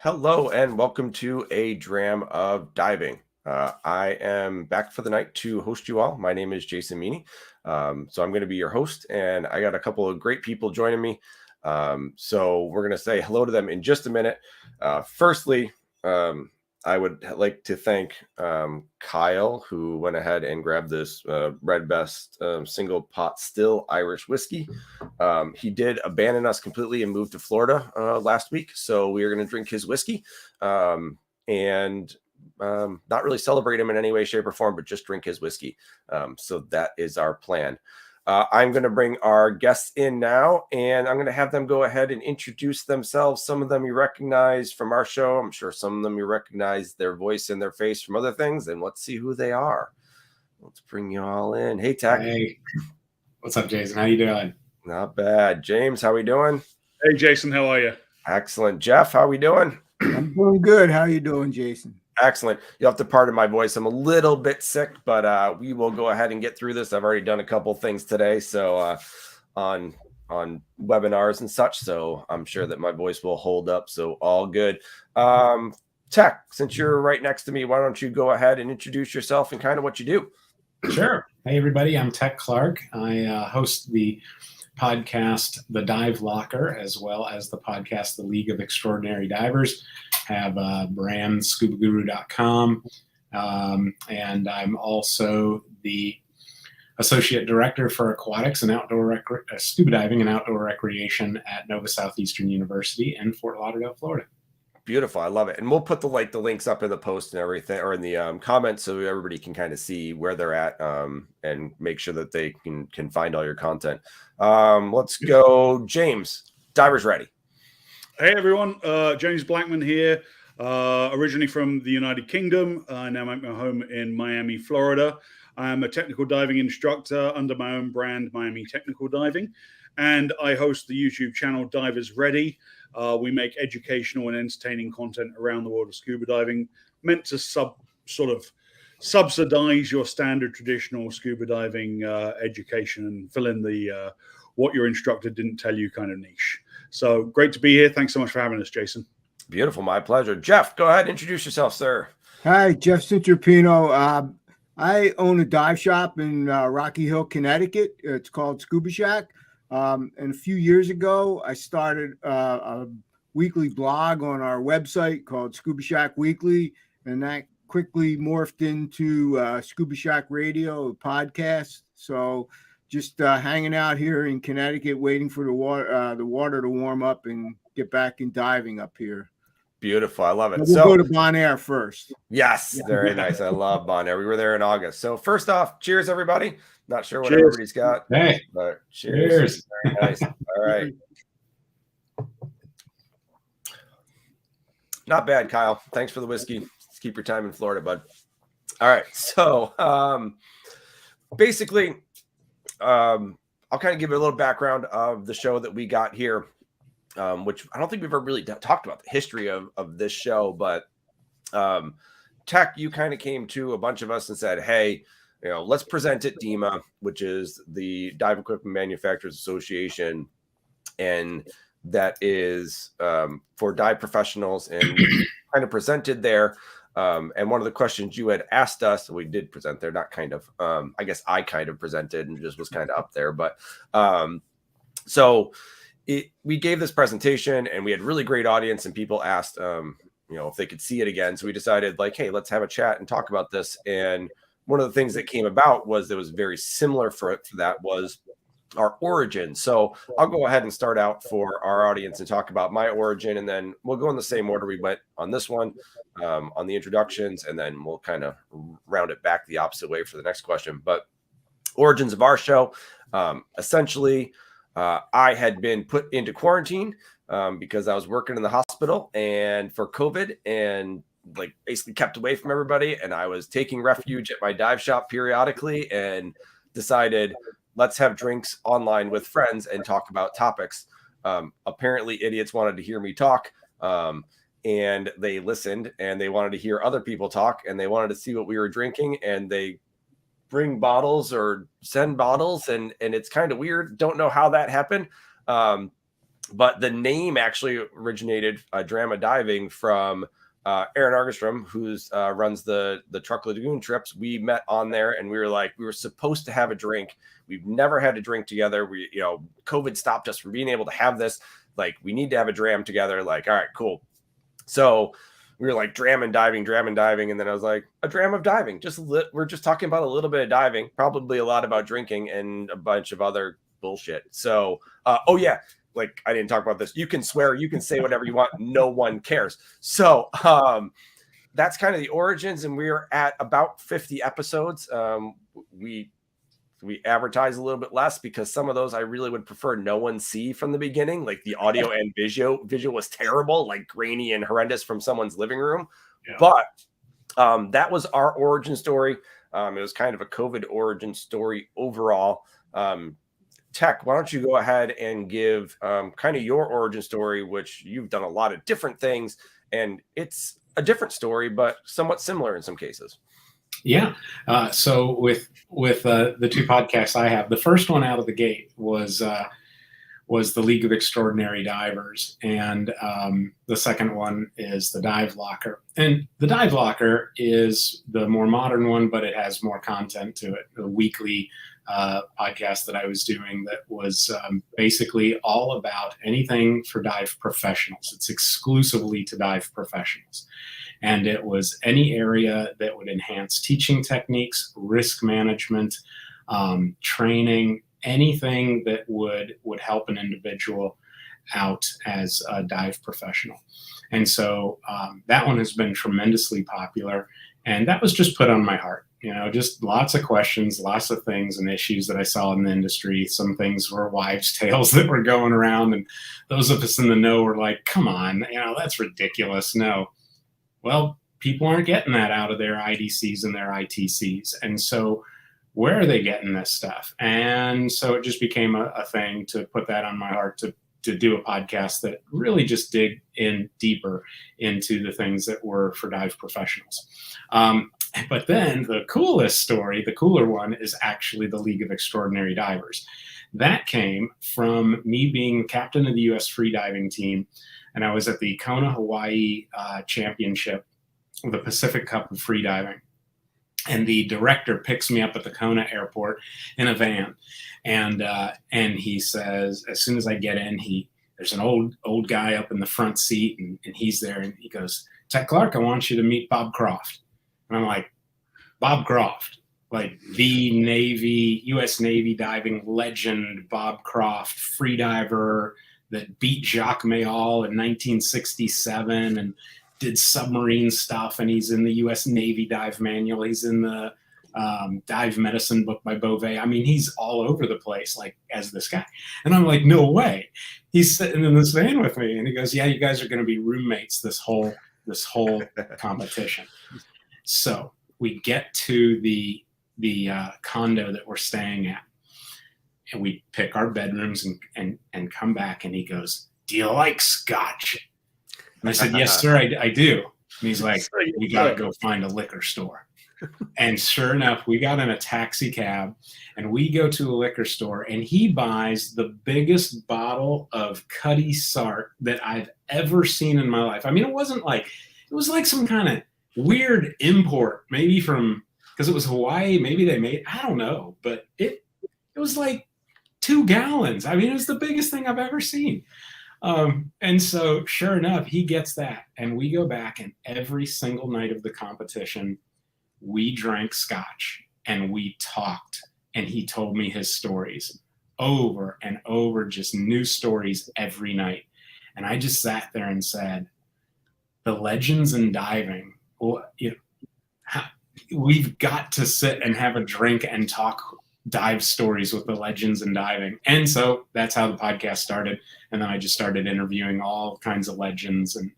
Hello and welcome to a dram of diving. I am back for the night to host you all. My name is Jason Meany. So I'm going to be your host, and I got a couple of great people joining me. So we're going to say hello to them in just a minute. Firstly, I would like to thank Kyle, who went ahead and grabbed this Red Best single pot still Irish whiskey. He did abandon us completely and moved to Florida last week. So we are going to drink his whiskey and not really celebrate him in any way, shape, or form, but just drink his whiskey. So that is our plan. I'm going to bring our guests in now, and I'm going to have them go ahead and introduce themselves. Some of them you recognize from our show. I'm sure some of them you recognize their voice and their face from other things, and let's see who they are. Let's bring you all in. Hey, Tec. Hey, what's up, Jason? How you doing? Not bad. James, how we doing? Hey, Jason, how are you? Excellent. Jeff, how we doing? I'm doing good. How you doing, Jason? Excellent. You'll have to pardon my voice. I'm a little bit sick, but we will go ahead and get through this. I've already done a couple things today, so on webinars and such. So I'm sure that my voice will hold up. So all good. Tec, since you're right next to me, why don't you go ahead and introduce yourself and kind of what you do? Sure. Hey, everybody. I'm Tec Clark. I host the podcast The Dive Locker, as well as the podcast The League of Extraordinary Divers. Have a brand, scubaguru.com, and I'm also the associate director for aquatics and outdoor scuba diving and outdoor recreation at Nova Southeastern University in Fort Lauderdale, Florida. Beautiful. I love it. And we'll put the links up in the post and everything, or in the comments, so everybody can kind of see where they're at and make sure that they can find all your content. Let's go. James, Divers Ready. Hey, everyone. James Blackman here, originally from the United Kingdom. I now make my home in Miami, Florida. I'm a technical diving instructor under my own brand, Miami Technical Diving, and I host the YouTube channel Divers Ready. We make educational and entertaining content around the world of scuba diving, meant to sort of subsidize your standard traditional scuba diving education and fill in the what your instructor didn't tell you kind of niche. So great to be here. Thanks so much for having us, Jason. Beautiful. My pleasure. Jeff, go ahead. Introduce yourself, sir. Hi, Jeff Cinciripino. I own a dive shop in Rocky Hill, Connecticut. It's called Scuba Shack. And a few years ago, I started a weekly blog on our website called Scuba Shack Weekly, and that quickly morphed into Scuba Shack Radio, a podcast. So just hanging out here in Connecticut, waiting for the water to warm up and get back in diving up here. Beautiful. I love it. We'll go to Bon Air first. Yes, very nice. I love Bon Air. We were there in August. So first off, cheers, everybody. Not sure what everybody's got. Hey, but cheers. Very nice. All right. Not bad, Kyle. Thanks for the whiskey. Let's keep your time in Florida, bud. All right. So basically, I'll kind of give you a little background of the show that we got here, which I don't think we've ever really talked about the history of this show, but Tec, you kind of came to a bunch of us and said, hey, let's present at DEMA, which is the Dive Equipment Manufacturers Association, and that is for dive professionals, and kind of presented there. And one of the questions you had asked us, we did present there, not kind of, I guess I kind of presented and just was kind of up there. But we gave this presentation and we had really great audience, and people asked, if they could see it again. So we decided hey, let's have a chat and talk about this. And one of the things that came about was very similar for that was our origin. So I'll go ahead and start out for our audience and talk about my origin, and then we'll go in the same order we went on this one, on the introductions, and then we'll kind of round it back the opposite way for the next question. But origins of our show, essentially, I had been put into quarantine because I was working in the hospital and for COVID, and basically kept away from everybody. And I was taking refuge at my dive shop periodically, and decided, let's have drinks online with friends and talk about topics. Apparently idiots wanted to hear me talk, and they listened, and they wanted to hear other people talk, and they wanted to see what we were drinking, and they bring bottles or send bottles, and it's kind of weird. Don't know how that happened. But the name actually originated drama diving from Aaron Argstrom, who's runs the Truck Lagoon trips. We met on there, and we were supposed to have a drink. We've never had a drink together. COVID stopped us from being able to have this. Like, we need to have a dram together. Like, all right, cool. So we were like dram and diving. And then I was like, a dram of diving. We're just talking about a little bit of diving, probably a lot about drinking and a bunch of other bullshit. So, oh yeah. Like, I didn't talk about this. You can swear, you can say whatever you want. No one cares. So that's kind of the origins. And we're at about 50 episodes. We advertise a little bit less because some of those I really would prefer no one see from the beginning. Like, the audio and visual was terrible, like grainy and horrendous from someone's living room. Yeah. But that was our origin story. It was kind of a COVID origin story overall. Tech, why don't you go ahead and give kind of your origin story, which you've done a lot of different things, and it's a different story, but somewhat similar in some cases. Yeah. So with the two podcasts I have, the first one out of the gate was the League of Extraordinary Divers, and the second one is the Dive Locker. And the Dive Locker is the more modern one, but it has more content to it. The weekly podcast that I was doing that was basically all about anything for dive professionals. It's exclusively to dive professionals. And it was any area that would enhance teaching techniques, risk management, training, anything that would help an individual out as a dive professional. And so that one has been tremendously popular. And that was just put on my heart. Just lots of questions, lots of things and issues that I saw in the industry. Some things were wives' tales that were going around. And those of us in the know were like, come on, that's ridiculous. No. Well, people aren't getting that out of their IDCs and their ITCs. And so where are they getting this stuff? And so it just became a thing to put that on my heart to do a podcast that really just dig in deeper into the things that were for dive professionals. But then the cooler one is actually the League of Extraordinary Divers. That came from me being captain of the U.S. freediving team. And I was at the Kona, Hawaii Championship, the Pacific Cup of freediving. And the director picks me up at the Kona airport in a van. And he says, as soon as I get in, there's an old guy up in the front seat, and he's there. And he goes, Tec Clark, I want you to meet Bob Croft. And I'm like, Bob Croft, like the U.S. Navy diving legend, Bob Croft, freediver that beat Jacques Mayall in 1967 and did submarine stuff. And he's in the U.S. Navy dive manual. He's in the dive medicine book by Beauvais. I mean, he's all over the place, like, as this guy. And I'm like, no way. He's sitting in this van with me. And he goes, yeah, you guys are going to be roommates this whole competition. So we get to the condo that we're staying at, and we pick our bedrooms and come back, and he goes, do you like scotch? And I said, yes, sir, I do. And he's like, we got to go find a liquor store. And sure enough, we got in a taxi cab, and we go to a liquor store, and he buys the biggest bottle of Cuddy Sart that I've ever seen in my life. I mean, it was like some kind of weird import, maybe because it was Hawaii, maybe they made, I don't know, but it was like 2 gallons. I mean, it was the biggest thing I've ever seen. And so sure enough, he gets that, and we go back, and every single night of the competition, we drank scotch and we talked, and he told me his stories over and over, just new stories every night. And I just sat there and said, the legends in diving, well, we've got to sit and have a drink and talk dive stories with the legends in diving. And so that's how the podcast started. And then I just started interviewing all kinds of legends, and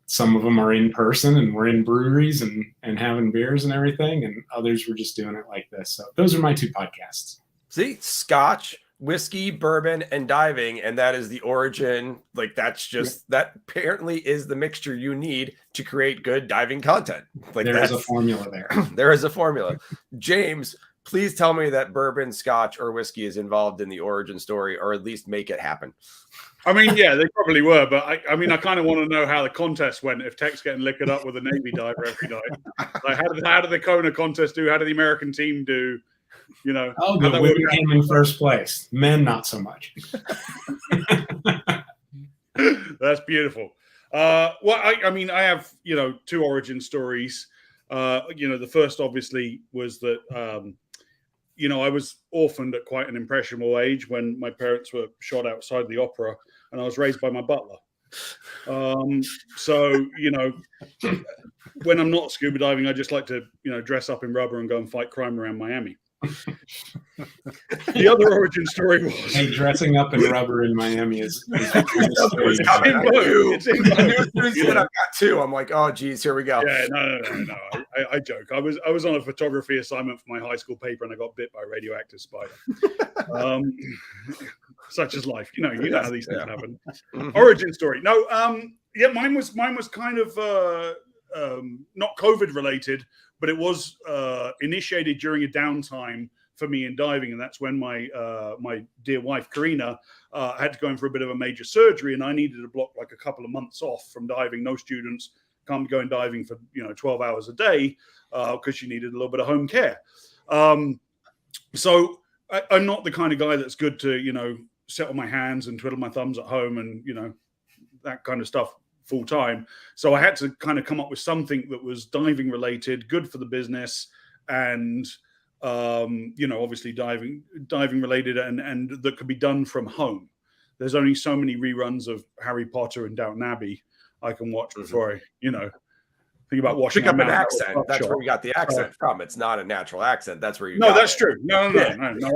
some of them are in person, and we're in breweries and having beers and everything. And others were just doing it like this. So those are my 2 podcasts. See, scotch, whiskey, bourbon, and diving. And that is the origin. Like, that's just, that apparently is the mixture you need to create good diving content. Like, there is a formula there. There is a formula. James, please tell me that bourbon, scotch, or whiskey is involved in the origin story, or at least make it happen. I mean, yeah, they probably were, but I mean, I kind of want to know how the contest went. If Tech's getting liquored up with a Navy diver every night, like how did the Kona contest do? How did the American team do? You know, oh, the women came in first place. Men, not so much. That's beautiful. Well, I mean, I have, you know, 2 origin stories. You know, the first obviously was that, you know, I was orphaned at quite an impressionable age when my parents were shot outside the opera, and I was raised by my butler. So, you know, when I'm not scuba diving, I just like to, you know, dress up in rubber and go and fight crime around Miami. The other origin story was dressing up in rubber in Miami is it's in both. I've got 2. I'm like, oh geez, here we go. Yeah, no. I joke. I was on a photography assignment for my high school paper, and I got bit by a radioactive spider. Such is life, you know how these things happen. Origin story. No, yeah, mine was kind of not COVID related, but it was initiated during a downtime for me in diving, and that's when my dear wife Karina had to go in for a bit of a major surgery, and I needed to block like a couple of months off from diving. No students can't be going diving for 12 hours a day because she needed a little bit of home care. So I'm not the kind of guy that's good to sit on my hands and twiddle my thumbs at home and that kind of stuff full time. So I had to kind of come up with something that was diving related, good for the business, and obviously diving related, and that could be done from home. There's only so many reruns of Harry Potter and Downton Abbey I can watch before I think about washing. Pick up an accent. That's where we got the accent from. It's not a natural accent. That's where you. No, that's true. No.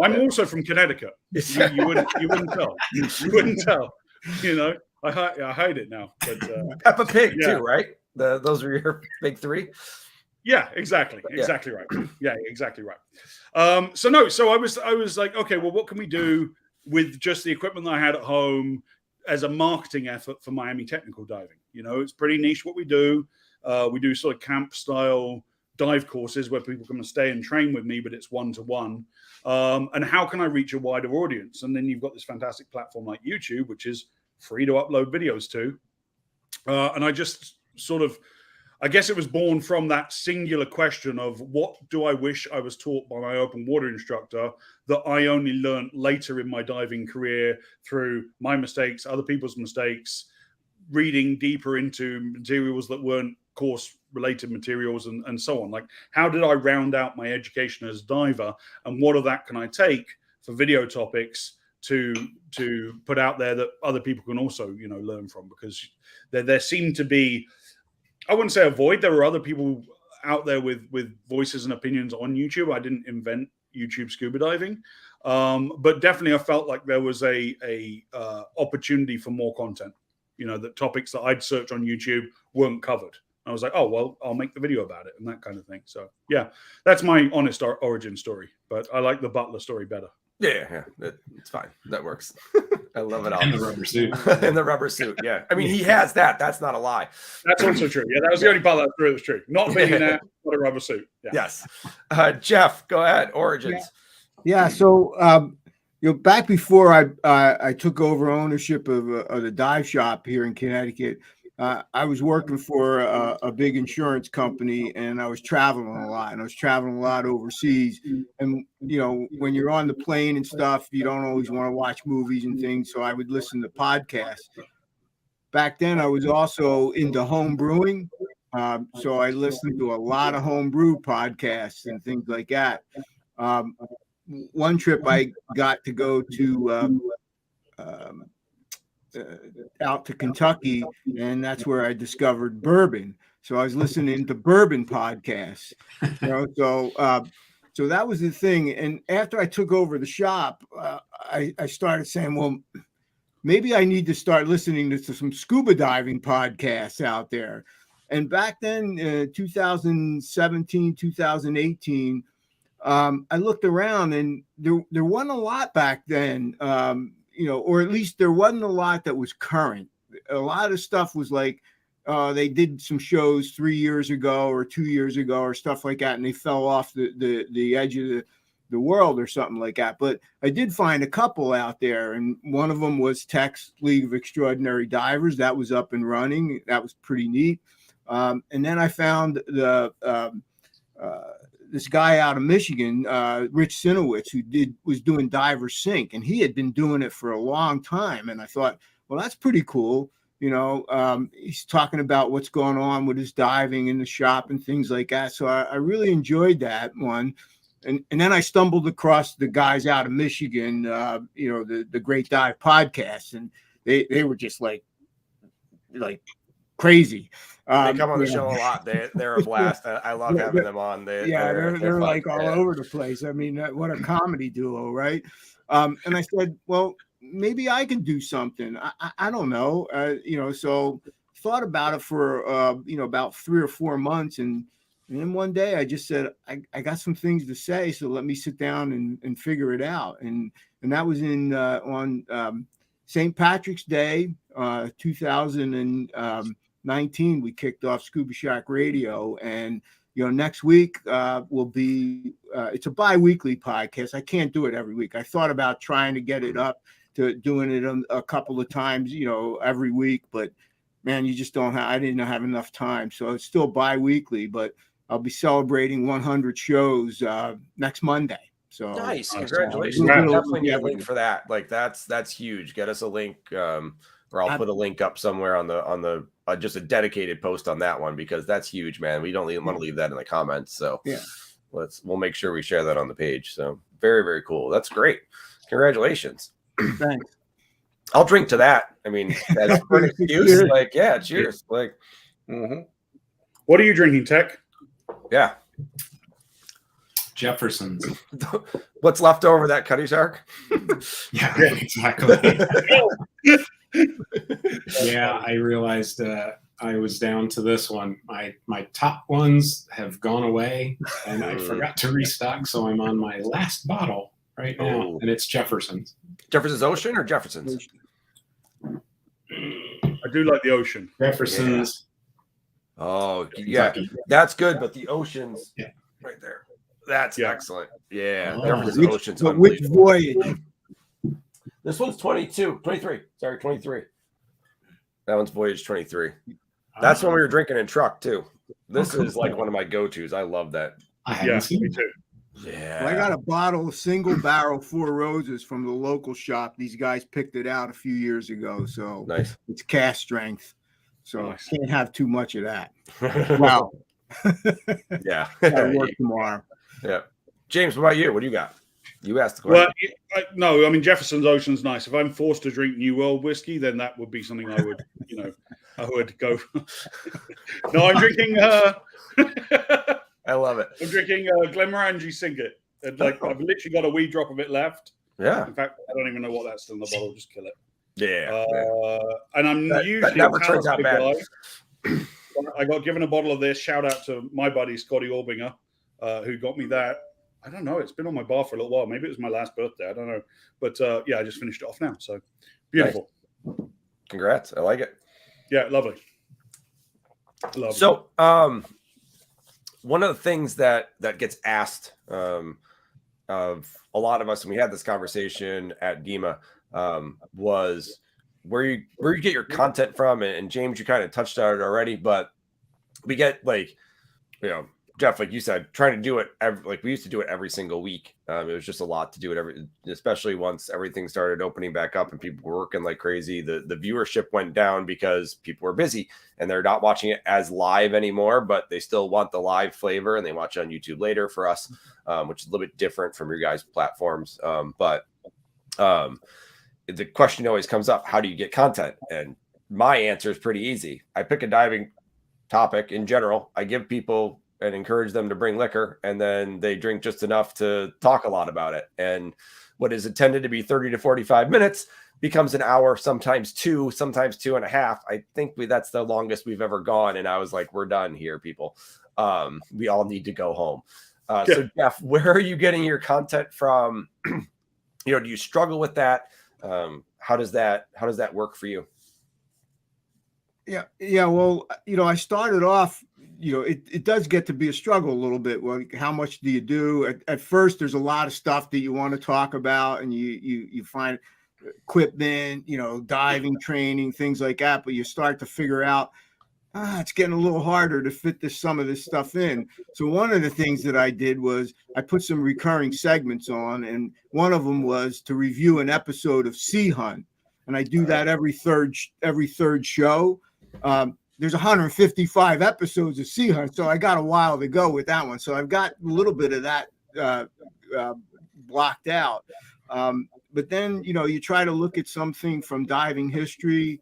I'm also from Connecticut. You wouldn't tell. You wouldn't tell. I hide it now. But Peppa Pig too, right? Those are your big 3. Yeah, exactly. Exactly right. Yeah, exactly right. So I was like, okay, well, what can we do with just the equipment that I had at home as a marketing effort for Miami Technical Diving? It's pretty niche what we do. We do sort of camp style dive courses where people come and stay and train with me, but it's 1-to-1. And how can I reach a wider audience? And then you've got this fantastic platform like YouTube, which is free to upload videos to. And I just I guess it was born from that singular question of what do I wish I was taught by my open water instructor that I only learned later in my diving career through my mistakes, other people's mistakes, reading deeper into materials that weren't course related materials and so on. Like, how did I round out my education as a diver, and what of that can I take for video topics to put out there that other people can also learn from? Because there seemed to be, I wouldn't say a void. There were other people out there with voices and opinions on YouTube. I didn't invent YouTube scuba diving, but definitely I felt like there was a opportunity for more content. The topics that I'd searched on YouTube weren't covered. I was like, oh, well, I'll make the video about it and that kind of thing. So yeah, that's my honest origin story, but I like the Butler story better. Yeah, it's fine. That works. I love it all. And the rubber suit. And the rubber suit, yeah. I mean, he has that. That's not a lie. That's also true. Yeah, that was the only part that was true. Not being there, but a rubber suit. Yeah. Yes. Jeff, go ahead. Origins. Yeah. So, back before I took over ownership of the dive shop here in Connecticut, I was working for a big insurance company, and I was traveling a lot, and I was traveling a lot overseas. And, when you're on the plane and stuff, you don't always want to watch movies and things. So I would listen to podcasts. Back then I was also into home brewing. So I listened to a lot of home brew podcasts and things like that. One trip I got to go to out to Kentucky, and that's where I discovered bourbon. So I was listening to bourbon podcasts, so that was the thing. And after I took over the shop, I started saying, well, maybe I need to start listening to some scuba diving podcasts out there. And back then, 2017, 2018, I looked around, and there wasn't a lot back then. Or at least there wasn't a lot that was current. A lot of stuff was like, they did some shows 3 years ago or 2 years ago or stuff like that, and they fell off the edge of the world or something like that. But I did find a couple out there, and one of them was Tech's League of Extraordinary Divers. That was up and running. That was pretty neat. And then I found this guy out of Michigan, Rich Sinowitz, who was doing Diver Sync, and he had been doing it for a long time. And I thought, well, that's pretty cool. He's talking about what's going on with his diving in the shop and things like that. So I really enjoyed that one. And then I stumbled across the guys out of Michigan, the Great Dive podcast, and they were just like crazy. They come on the show a lot. They're a blast. I love having them on. They're like all over the place. I mean, what a comedy duo, right? And I said, well, maybe I can do something. I don't know. So thought about it for about 3 or 4 months, and then one day I just said, I got some things to say, so let me sit down and figure it out. And that was on St. Patrick's Day, 2019. We kicked off Scuba Shack Radio, and next week will be it's a bi-weekly podcast. I can't do it every week. I thought about trying to get it up to doing it a couple of times, every week, but man, you just don't have. I didn't have enough time, so it's still bi-weekly, but I'll be celebrating 100 shows next Monday. So nice, congratulations! Definitely need a link for that. Like that's huge. Get us a link, or I'll put a link up somewhere on the just a dedicated post on that one, because that's huge, man. We don't want to leave that in the comments. So yeah, we'll make sure we share that on the page. So very, very cool. That's great. Congratulations. Thanks. I'll drink to that. I mean, that's for an excuse. Like, yeah, cheers. Like, What are you drinking, Tech? Yeah. Jefferson's. What's left over that Cutty Shark? Yeah, exactly. Yeah, I realized I was down to this one. My top ones have gone away, and I forgot to restock, so I'm on my last bottle right now, and it's Jefferson's. Jefferson's Ocean or Jefferson's? I do like the Ocean. Jefferson's. Yeah. Oh, yeah, that's good, but the Ocean's right there. That's excellent. Yeah, Jefferson's Ocean's which voyage? This one's 23. Sorry, 23. That one's Voyage 23. That's when we were drinking in truck too. This is like one of my go-tos. I love that. I haven't seen me too. Yeah. Well, I got a bottle of single barrel Four Roses from the local shop. These guys picked it out a few years ago, so nice. It's cast strength, so nice. Can't have too much of that. Wow. Yeah. Gotta work tomorrow. Yeah. James, what about you? What do you got? You asked the question. Well, no, I mean, Jefferson's Ocean's nice. If I'm forced to drink New World whiskey, then that would be something I would, I would go. No, I'm drinking. I love it. I'm drinking Glenmorangie Singet. And I've literally got a wee drop of it left. Yeah. In fact, I don't even know what that's still in the bottle. Just kill it. Yeah. And I'm usually that never turns out bad. Guy. I got given a bottle of this. Shout out to my buddy Scotty Orbinger, who got me that. I don't know. It's been on my bar for a little while. Maybe it was my last birthday. I don't know. But I just finished it off now. So beautiful. Nice. Congrats. I like it. Yeah, lovely. So, one of the things that gets asked of a lot of us, and we had this conversation at DEMA, was where you get your content from. And James, you kind of touched on it already, but we get Jeff, like you said, trying to do it we used to do it every single week. It was just a lot to do it especially once everything started opening back up and people were working like crazy. The viewership went down because people were busy and they're not watching it as live anymore, but they still want the live flavor and they watch it on YouTube later for us, which is a little bit different from your guys' platforms. But the question always comes up, how do you get content? And my answer is pretty easy. I pick a diving topic in general. I give people and encourage them to bring liquor, and then they drink just enough to talk a lot about it. And what is intended to be 30 to 45 minutes becomes an hour, sometimes 2, sometimes 2.5. I think that's the longest we've ever gone. And I was like, we're done here, people. We all need to go home. So Jeff, where are you getting your content from? Do you struggle with that? How does that work for you? Yeah. Well, I started off it does get to be a struggle a little bit. Well, how much do you do? At first, there's a lot of stuff that you want to talk about, and you find equipment, diving training, things like that. But you start to figure out, it's getting a little harder to fit some of this stuff in. So one of the things that I did was I put some recurring segments on, and one of them was to review an episode of Sea Hunt, and I do that every third show. There's 155 episodes of Sea Hunt, so I got a while to go with that one. So I've got a little bit of that blocked out. But then, you try to look at something from diving history.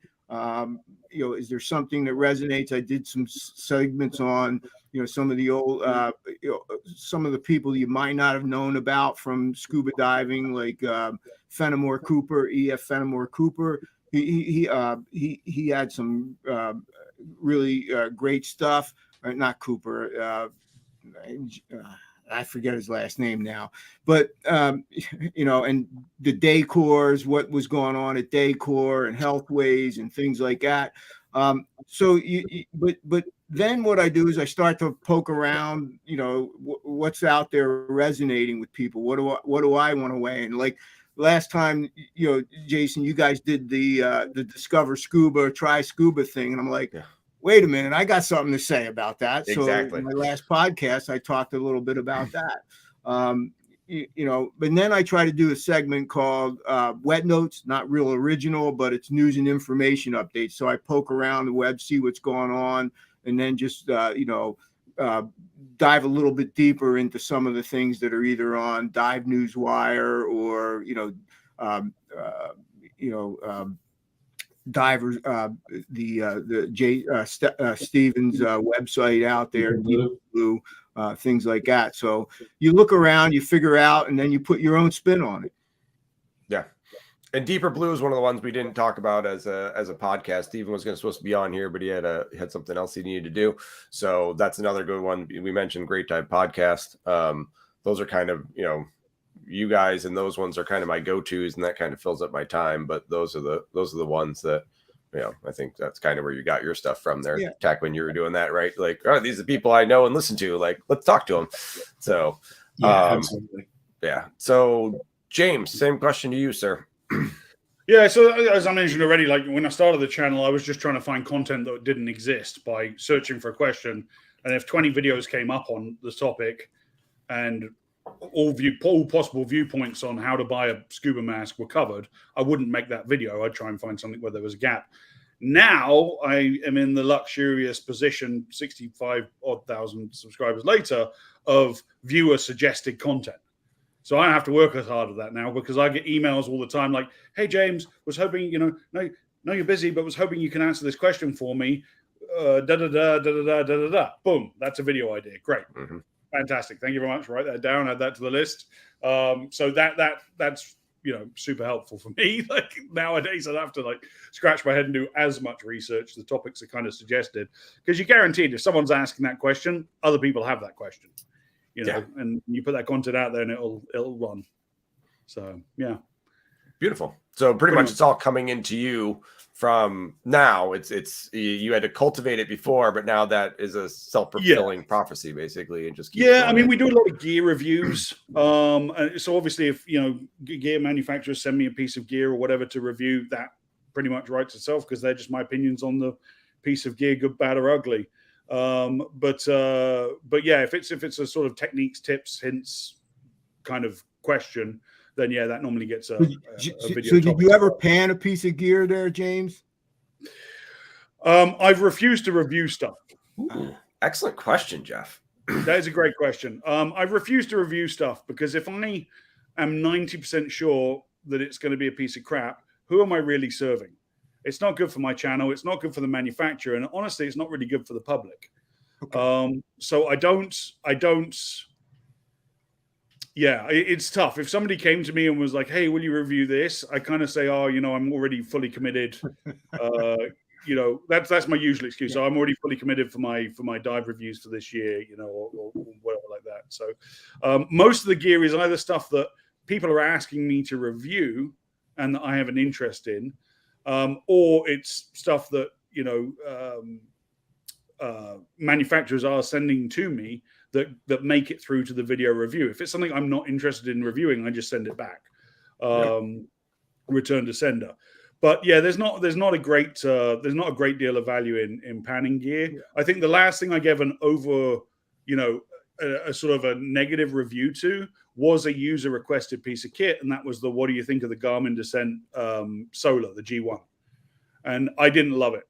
Is there something that resonates? I did some segments on, some of the old, some of the people you might not have known about from scuba diving, like Fenimore Cooper, E.F. Fenimore Cooper. He had some really great stuff. Not Cooper. I forget his last name now, but and the Decors, what was going on at Decor and Healthways and things like that. But then what I do is I start to poke around, what's out there resonating with people. What do I want to weigh in? Like last time, Jason, you guys did the Discover Scuba, Try Scuba thing, and I'm like, wait a minute, I got something to say about that. Exactly. So in my last podcast, I talked a little bit about that. But then I try to do a segment called Wet Notes, not real original, but it's news and information updates. So I poke around the web, see what's going on, and then just, dive a little bit deeper into some of the things that are either on Dive Newswire or, divers, Stevens website out there, Blue, things like that. So you look around, you figure out, and then you put your own spin on it. Yeah. And Deeper Blue is one of the ones we didn't talk about as a podcast. Stephen was supposed to be on here, but he had something else he needed to do. So that's another good one. We mentioned Great Dive Podcast. Those are kind of, you guys, and those ones are kind of my go-tos, and that kind of fills up my time. But those are the ones that, I think that's kind of where you got your stuff from there. Yeah. Tech, when you were doing that, right? Like, these are the people I know and listen to. Like, let's talk to them. So, absolutely. Yeah. So, James, same question to you, sir. Yeah, so as I mentioned already, like when I started the channel, I was just trying to find content that didn't exist by searching for a question. And if 20 videos came up on the topic and all possible viewpoints on how to buy a scuba mask were covered, I wouldn't make that video. I'd try and find something where there was a gap. Now I am in the luxurious position, 65,000 subscribers later, of viewer suggested content. So I have to work as hard at that now, because I get emails all the time like, hey, James, was hoping, no, you're busy, but was hoping you can answer this question for me. Boom. That's a video idea. Great. Mm-hmm. Fantastic. Thank you very much. Write that down. Add that to the list. So that's super helpful for me. Like nowadays, I'd have to scratch my head and do as much research. The topics are kind of suggested, because you're guaranteed if someone's asking that question, other people have that question. And you put that content out there and it'll run. So yeah. Beautiful. So pretty much it's all coming into you from now. It's you had to cultivate it before, but now that is a self-fulfilling prophecy, basically, and just keep I mean, we do a lot of gear reviews. And so obviously, if gear manufacturers send me a piece of gear or whatever to review, that pretty much writes itself, because they're just my opinions on the piece of gear, good, bad, or ugly. But yeah, if it's a sort of techniques, tips, hints kind of question, then yeah, that normally gets a video. So did you ever pan a piece of gear there, James? I've refused to review stuff. Ooh, excellent question, Jeff. That is a great question. I've refused to review stuff because if I am 90% sure that it's going to be a piece of crap, who am I really serving? It's not good for my channel. It's not good for the manufacturer. And honestly, it's not really good for the public. Okay. So I don't, yeah, it's tough. If somebody came to me and was like, hey, will you review this? I kind of say, oh, I'm already fully committed. That's my usual excuse. So I'm already fully committed for my dive reviews for this year, or whatever like that. So most of the gear is either stuff that people are asking me to review and that I have an interest in, or it's stuff that, manufacturers are sending to me that make it through to the video review. If it's something I'm not interested in reviewing, I just send it back, return to sender. But yeah, there's not a great deal of value in panning gear. Yeah. I think the last thing I gave an over, a sort of a negative review to was a user requested piece of kit, and that was the what do you think of the Garmin Descent Solar, the G1, and I didn't love it.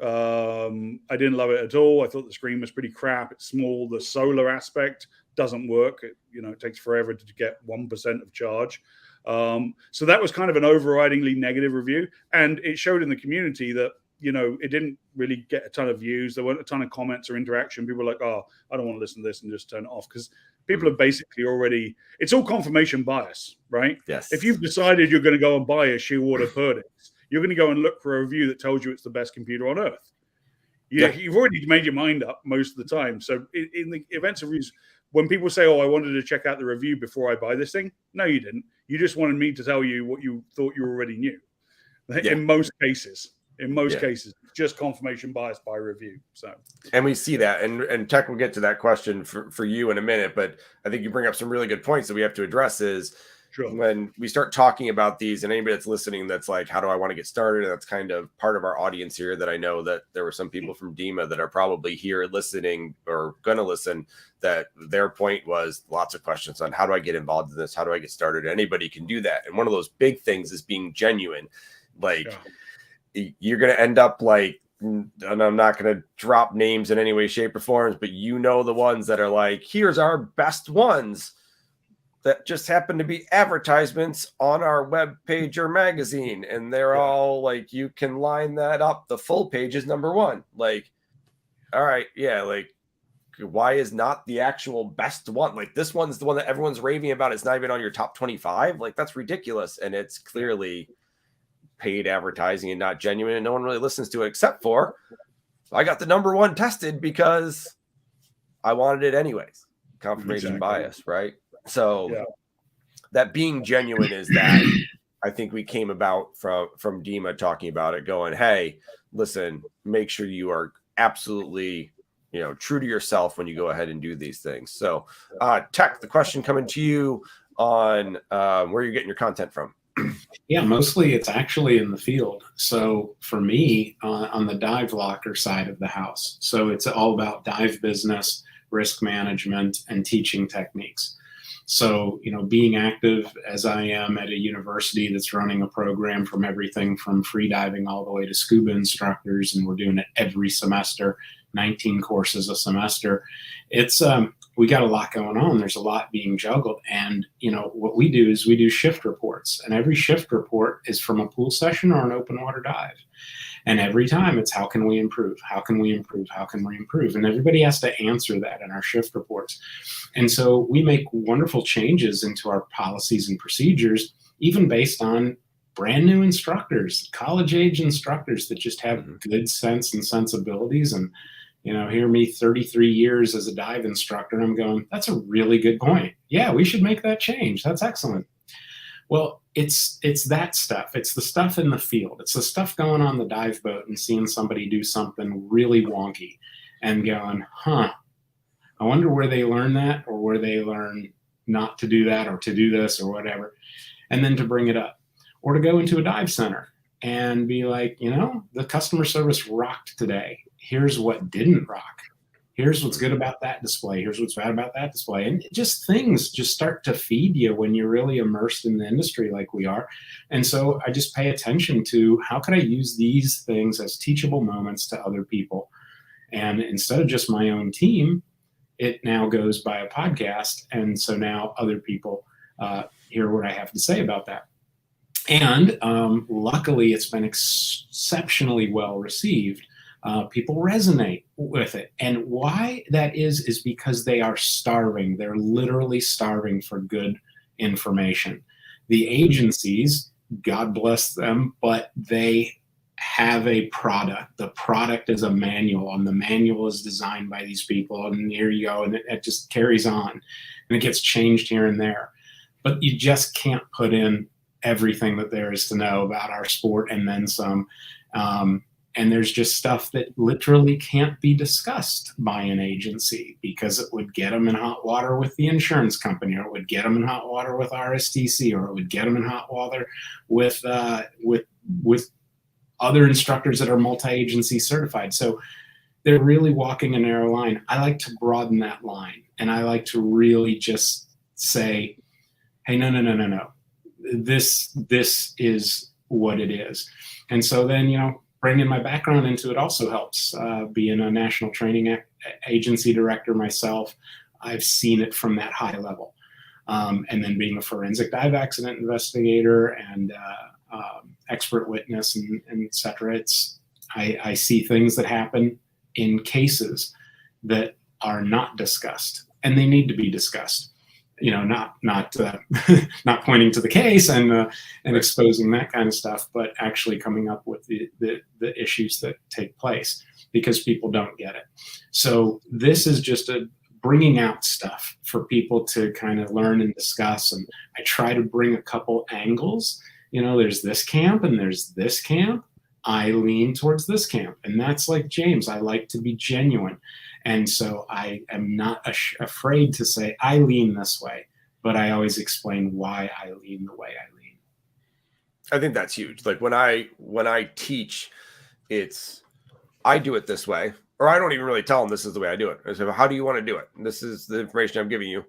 I didn't love it at all. I thought the screen was pretty crap. It's small. The solar aspect doesn't work. It takes forever to get 1% of charge. So that was kind of an overridingly negative review, and it showed in the community that it didn't really get a ton of views. There weren't a ton of comments or interaction. People were like, "Oh, I don't want to listen to this," and just turn it off, because people are basically already. It's all confirmation bias, right? Yes. If you've decided you're going to go and buy a Shearwater Perdix, you're going to go and look for a review that tells you it's the best computer on earth. You've already made your mind up most of the time. So in the events of reviews, when people say, "Oh, I wanted to check out the review before I buy this thing," no, you didn't. You just wanted me to tell you what you thought you already knew. Yeah. In most cases, just confirmation bias by review. So, and we see that, and Tech will get to that question for you in a minute, but I think you bring up some really good points that we have to address. Is when we start talking about these, and anybody that's listening that's like, how do I want to get started? And that's kind of part of our audience here, that I know that there were some people from DEMA that are probably here listening or going to listen, that their point was lots of questions on how do I get involved in this? How do I get started? Anybody can do that. And one of those big things is being genuine. You're going to end up like, and I'm not going to drop names in any way, shape, or forms, but the ones that are like, here's our best ones that just happen to be advertisements on our web page or magazine. And they're all like, you can line that up. The full page is number one. Like, all right. Yeah. Like, why is not the actual best one? Like, this one's the one that everyone's raving about. It's not even on your top 25. Like, that's ridiculous. And it's clearly paid advertising and not genuine. And no one really listens to it, except for I got the number one tested because I wanted it anyways. Confirmation bias, right? So that being genuine is that I think we came about from DEMA talking about it, going, hey, listen, make sure you are absolutely, true to yourself when you go ahead and do these things. So Tech, the question coming to you on where you're getting your content from. Yeah, mostly it's actually in the field. So for me, on the dive locker side of the house, so it's all about dive business, risk management, and teaching techniques. So, being active as I am at a university that's running a program from everything from free diving all the way to scuba instructors, and we're doing it every semester, 19 courses a semester. It's we got a lot going on. There's a lot being juggled. And, what we do is we do shift reports, and every shift report is from a pool session or an open water dive. And every time it's, how can we improve? How can we improve? How can we improve? And everybody has to answer that in our shift reports. And so we make wonderful changes into our policies and procedures, even based on brand new instructors, college age instructors that just have good sense and sensibilities. And, hear me 33 years as a dive instructor, and I'm going, that's a really good point. Yeah, we should make that change. That's excellent. Well, it's that stuff. It's the stuff in the field. It's the stuff going on the dive boat and seeing somebody do something really wonky and going, I wonder where they learn that, or where they learn not to do that, or to do this or whatever. And then to bring it up, or to go into a dive center and be like, the customer service rocked today. Here's what didn't rock. Here's what's good about that display. Here's what's bad about that display. And things just start to feed you when you're really immersed in the industry like we are. And so I just pay attention to, how can I use these things as teachable moments to other people? And instead of just my own team, it now goes by a podcast. And so now other people hear what I have to say about that. And luckily, it's been exceptionally well received. People resonate with it. And why that is because they are starving. They're literally starving for good information. The agencies, God bless them, but they have a product. The product is a manual, and the manual is designed by these people. And here you go. And it just carries on, and it gets changed here and there. But you just can't put in everything that there is to know about our sport and then some. And there's just stuff that literally can't be discussed by an agency because it would get them in hot water with the insurance company, or it would get them in hot water with RSTC, or it would get them in hot water with other instructors that are multi-agency certified. So they're really walking a narrow line. I like to broaden that line, and I like to really just say, hey, no. This is what it is. And so then, bringing my background into it also helps. Being a national training agency director myself, I've seen it from that high level. And then being a forensic dive accident investigator and expert witness and et cetera, I see things that happen in cases that are not discussed, and they need to be discussed. Not not pointing to the case and exposing that kind of stuff, but actually coming up with the issues that take place because people don't get it. So this is just bringing out stuff for people to kind of learn and discuss. And I try to bring a couple angles. There's this camp and there's this camp. I lean towards this camp, and that's like James. I like to be genuine. And so I am not afraid to say I lean this way, but I always explain why I lean the way I lean. I think that's huge. Like when I teach, I do it this way, or I don't even really tell them this is the way I do it. I say, how do you want to do it? This is the information I'm giving you.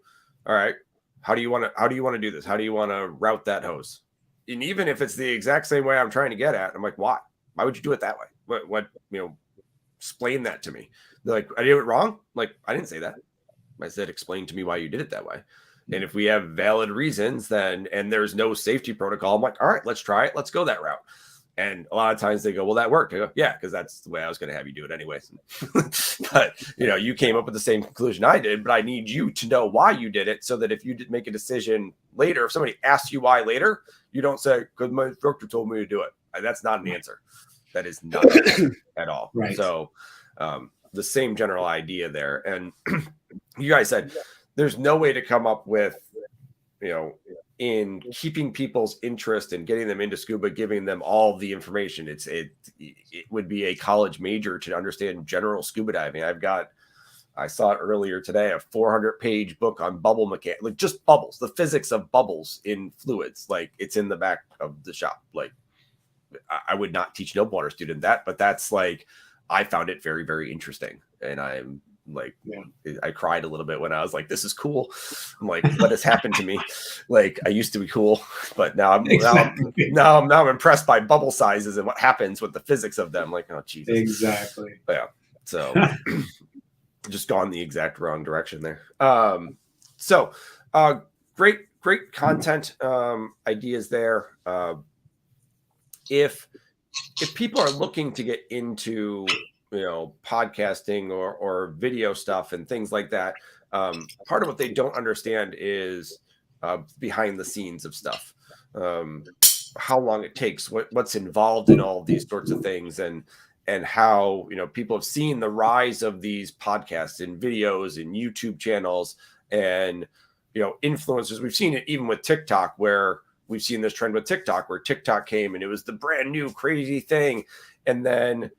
All right. How do you want to do this? How do you want to route that hose? And even if it's the exact same way I'm trying to get at, I'm like, why? Why would you do it that way? What explain that to me. They're like, I did it wrong. Like, I didn't say that. I said, explain to me why you did it that way. And if we have valid reasons, and there's no safety protocol, I'm like, all right, let's try it. Let's go that route. And a lot of times they go, well, that worked. I go, yeah, because that's the way I was going to have you do it anyways. But, you came up with the same conclusion I did, but I need you to know why you did it so that if you did make a decision later, if somebody asks you why later, you don't say, because my instructor told me to do it. That's not an answer. That is not at all. Right. So the same general idea there. And you guys said there's no way to come up with, in keeping people's interest and getting them into scuba, giving them all the information. It would be a college major to understand general scuba diving. I saw it earlier today, a 400-page book on bubble mechanics, like just bubbles, the physics of bubbles in fluids. Like it's in the back of the shop. Like I would not teach an open water student that, but that's like, I found it very, very interesting. And I'm like, I cried a little bit when I was like, this is cool. I'm like, what has happened to me? Like I used to be cool, but now I'm impressed by bubble sizes and what happens with the physics of them. Like, oh Jesus. Exactly. But yeah. So just gone the exact wrong direction there. Great content ideas there. If people are looking to get into podcasting or video stuff and things like that, part of what they don't understand is behind the scenes of stuff, how long it takes, what's involved in all of these sorts of things, and how people have seen the rise of these podcasts and videos and YouTube channels and influencers. We've seen it even with TikTok, where we've seen this trend with TikTok, where TikTok came and it was the brand new crazy thing. And then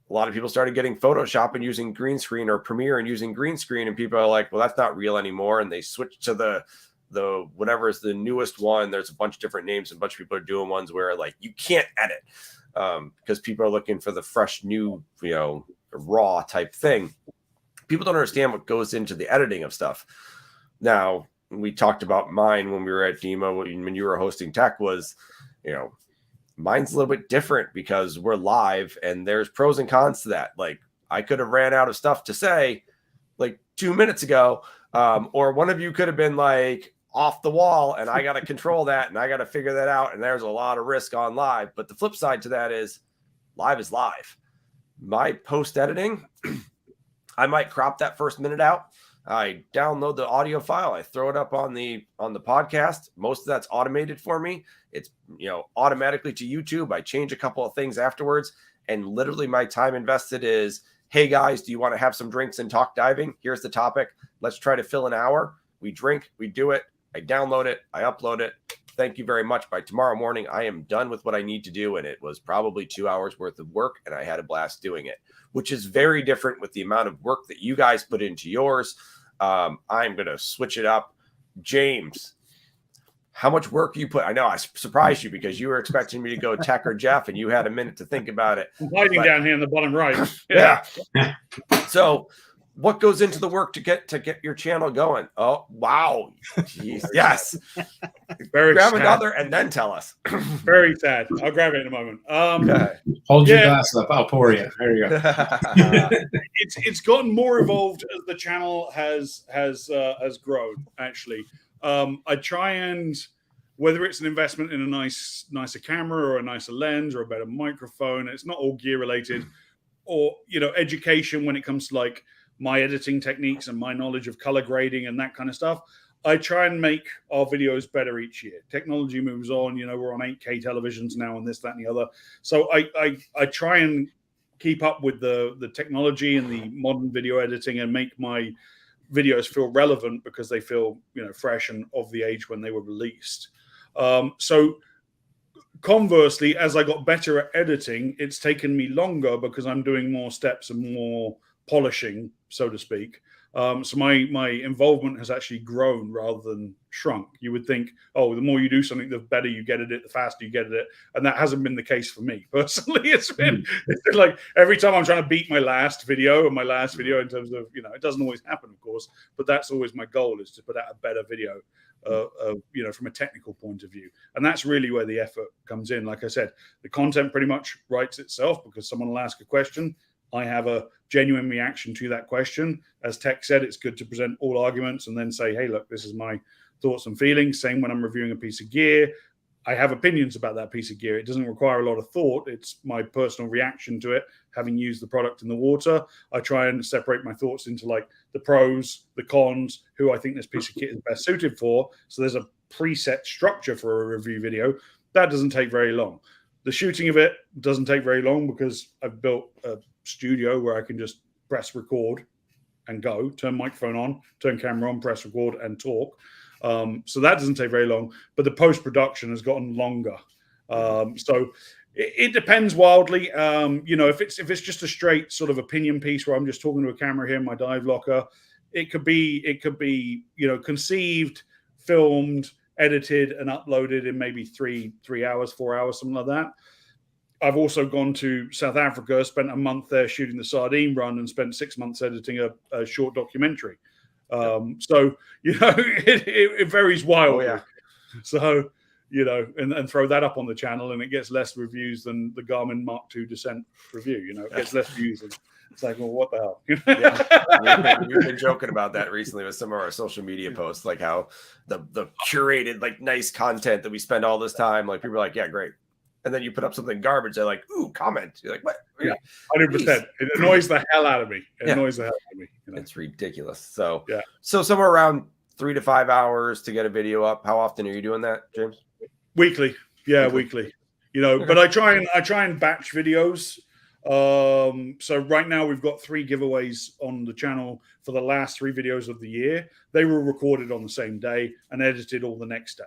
a lot of people started getting Photoshop and using green screen, or Premiere and using green screen. And people are like, well, that's not real anymore. And they switched to the whatever is the newest one. There's a bunch of different names, and a bunch of people are doing ones where like you can't edit because people are looking for the fresh, new, raw type thing. People don't understand what goes into the editing of stuff. Now, we talked about mine when we were at DEMA, when you were hosting Tech, was, mine's a little bit different because we're live and there's pros and cons to that. Like I could have ran out of stuff to say like 2 minutes ago. Or one of you could have been like off the wall, and I got to control that and I got to figure that out. And there's a lot of risk on live. But the flip side to that is live. My post editing, I might crop that first minute out. I download the audio file. I throw it up on the podcast. Most of that's automated for me. It's, automatically to YouTube. I change a couple of things afterwards. And literally my time invested is, hey guys, do you want to have some drinks and talk diving? Here's the topic. Let's try to fill an hour. We drink, we do it. I download it. I upload it. thank you very much. By tomorrow morning, I am done with what I need to do. And it was probably 2 hours worth of work, and I had a blast doing it, which is very different with the amount of work that you guys put into yours. I'm going to switch it up. James, how much work you put? I know I surprised you because you were expecting me to go Tech or Jeff, and you had a minute to think about it. I'm hiding down here in the bottom right. Yeah. So what goes into the work to get your channel going? Oh, wow. Jeez. Yes. Very grab sad. another and then tell us. Very sad. I'll grab it in a moment. Okay. Hold your glass up. I'll pour you. There you go. It's gotten more evolved as the channel has grown. Actually, I try and, whether it's an investment in a nicer camera or a nicer lens or a better microphone, it's not all gear related, or education when it comes to like my editing techniques and my knowledge of color grading and that kind of stuff. I try and make our videos better each year. Technology moves on. We're on 8K televisions now and this, that, and the other. So I try and keep up with the technology and the modern video editing and make my videos feel relevant because they feel fresh and of the age when they were released. So conversely, as I got better at editing, it's taken me longer because I'm doing more steps and more polishing, so to speak. So my involvement has actually grown rather than shrunk. You would think, oh, the more you do something, the better you get at it, the faster you get at it. And that hasn't been the case for me personally. It's been like every time I'm trying to beat my last video in terms of, it doesn't always happen, of course, but that's always my goal, is to put out a better video, from a technical point of view. And that's really where the effort comes in. Like I said, the content pretty much writes itself because someone will ask a question. I have a genuine reaction to that question. As Tech said, it's good to present all arguments and then say, hey, look, this is my thoughts and feelings. Same when I'm reviewing a piece of gear. I have opinions about that piece of gear. It doesn't require a lot of thought. It's my personal reaction to it, having used the product in the water. I try and separate my thoughts into like the pros, the cons, who I think this piece of kit is best suited for. So there's a preset structure for a review video. That doesn't take very long. The shooting of it doesn't take very long because I've built a studio where I can just press record and go, turn microphone on, turn camera on, press record and talk. So that doesn't take very long, but the post-production has gotten longer. So it depends wildly. If it's just a straight sort of opinion piece where I'm just talking to a camera here in my dive locker, it could be conceived, filmed, edited and uploaded in maybe 3 hours, 4 hours, something like that. I've also gone to South Africa, spent a month there shooting the sardine run, and spent 6 months editing a short documentary. So it varies wildly. Oh, yeah. So and throw that up on the channel, and it gets less reviews than the Garmin Mark II Descent review. It gets less views. And it's like, well, what the hell? We've been joking about that recently with some of our social media posts, like how the curated, like, nice content that we spend all this time, like, people are like, yeah, great. And then you put up something garbage, they're like, ooh, comment. You're like, what? Yeah, 100%. It annoys the hell out of me. It's ridiculous. So, So somewhere around 3 to 5 hours to get a video up. How often are you doing that, James? Weekly. Yeah, weekly. But I try and batch videos. So right now we've got 3 giveaways on the channel for the last 3 videos of the year. They were recorded on the same day and edited all the next day.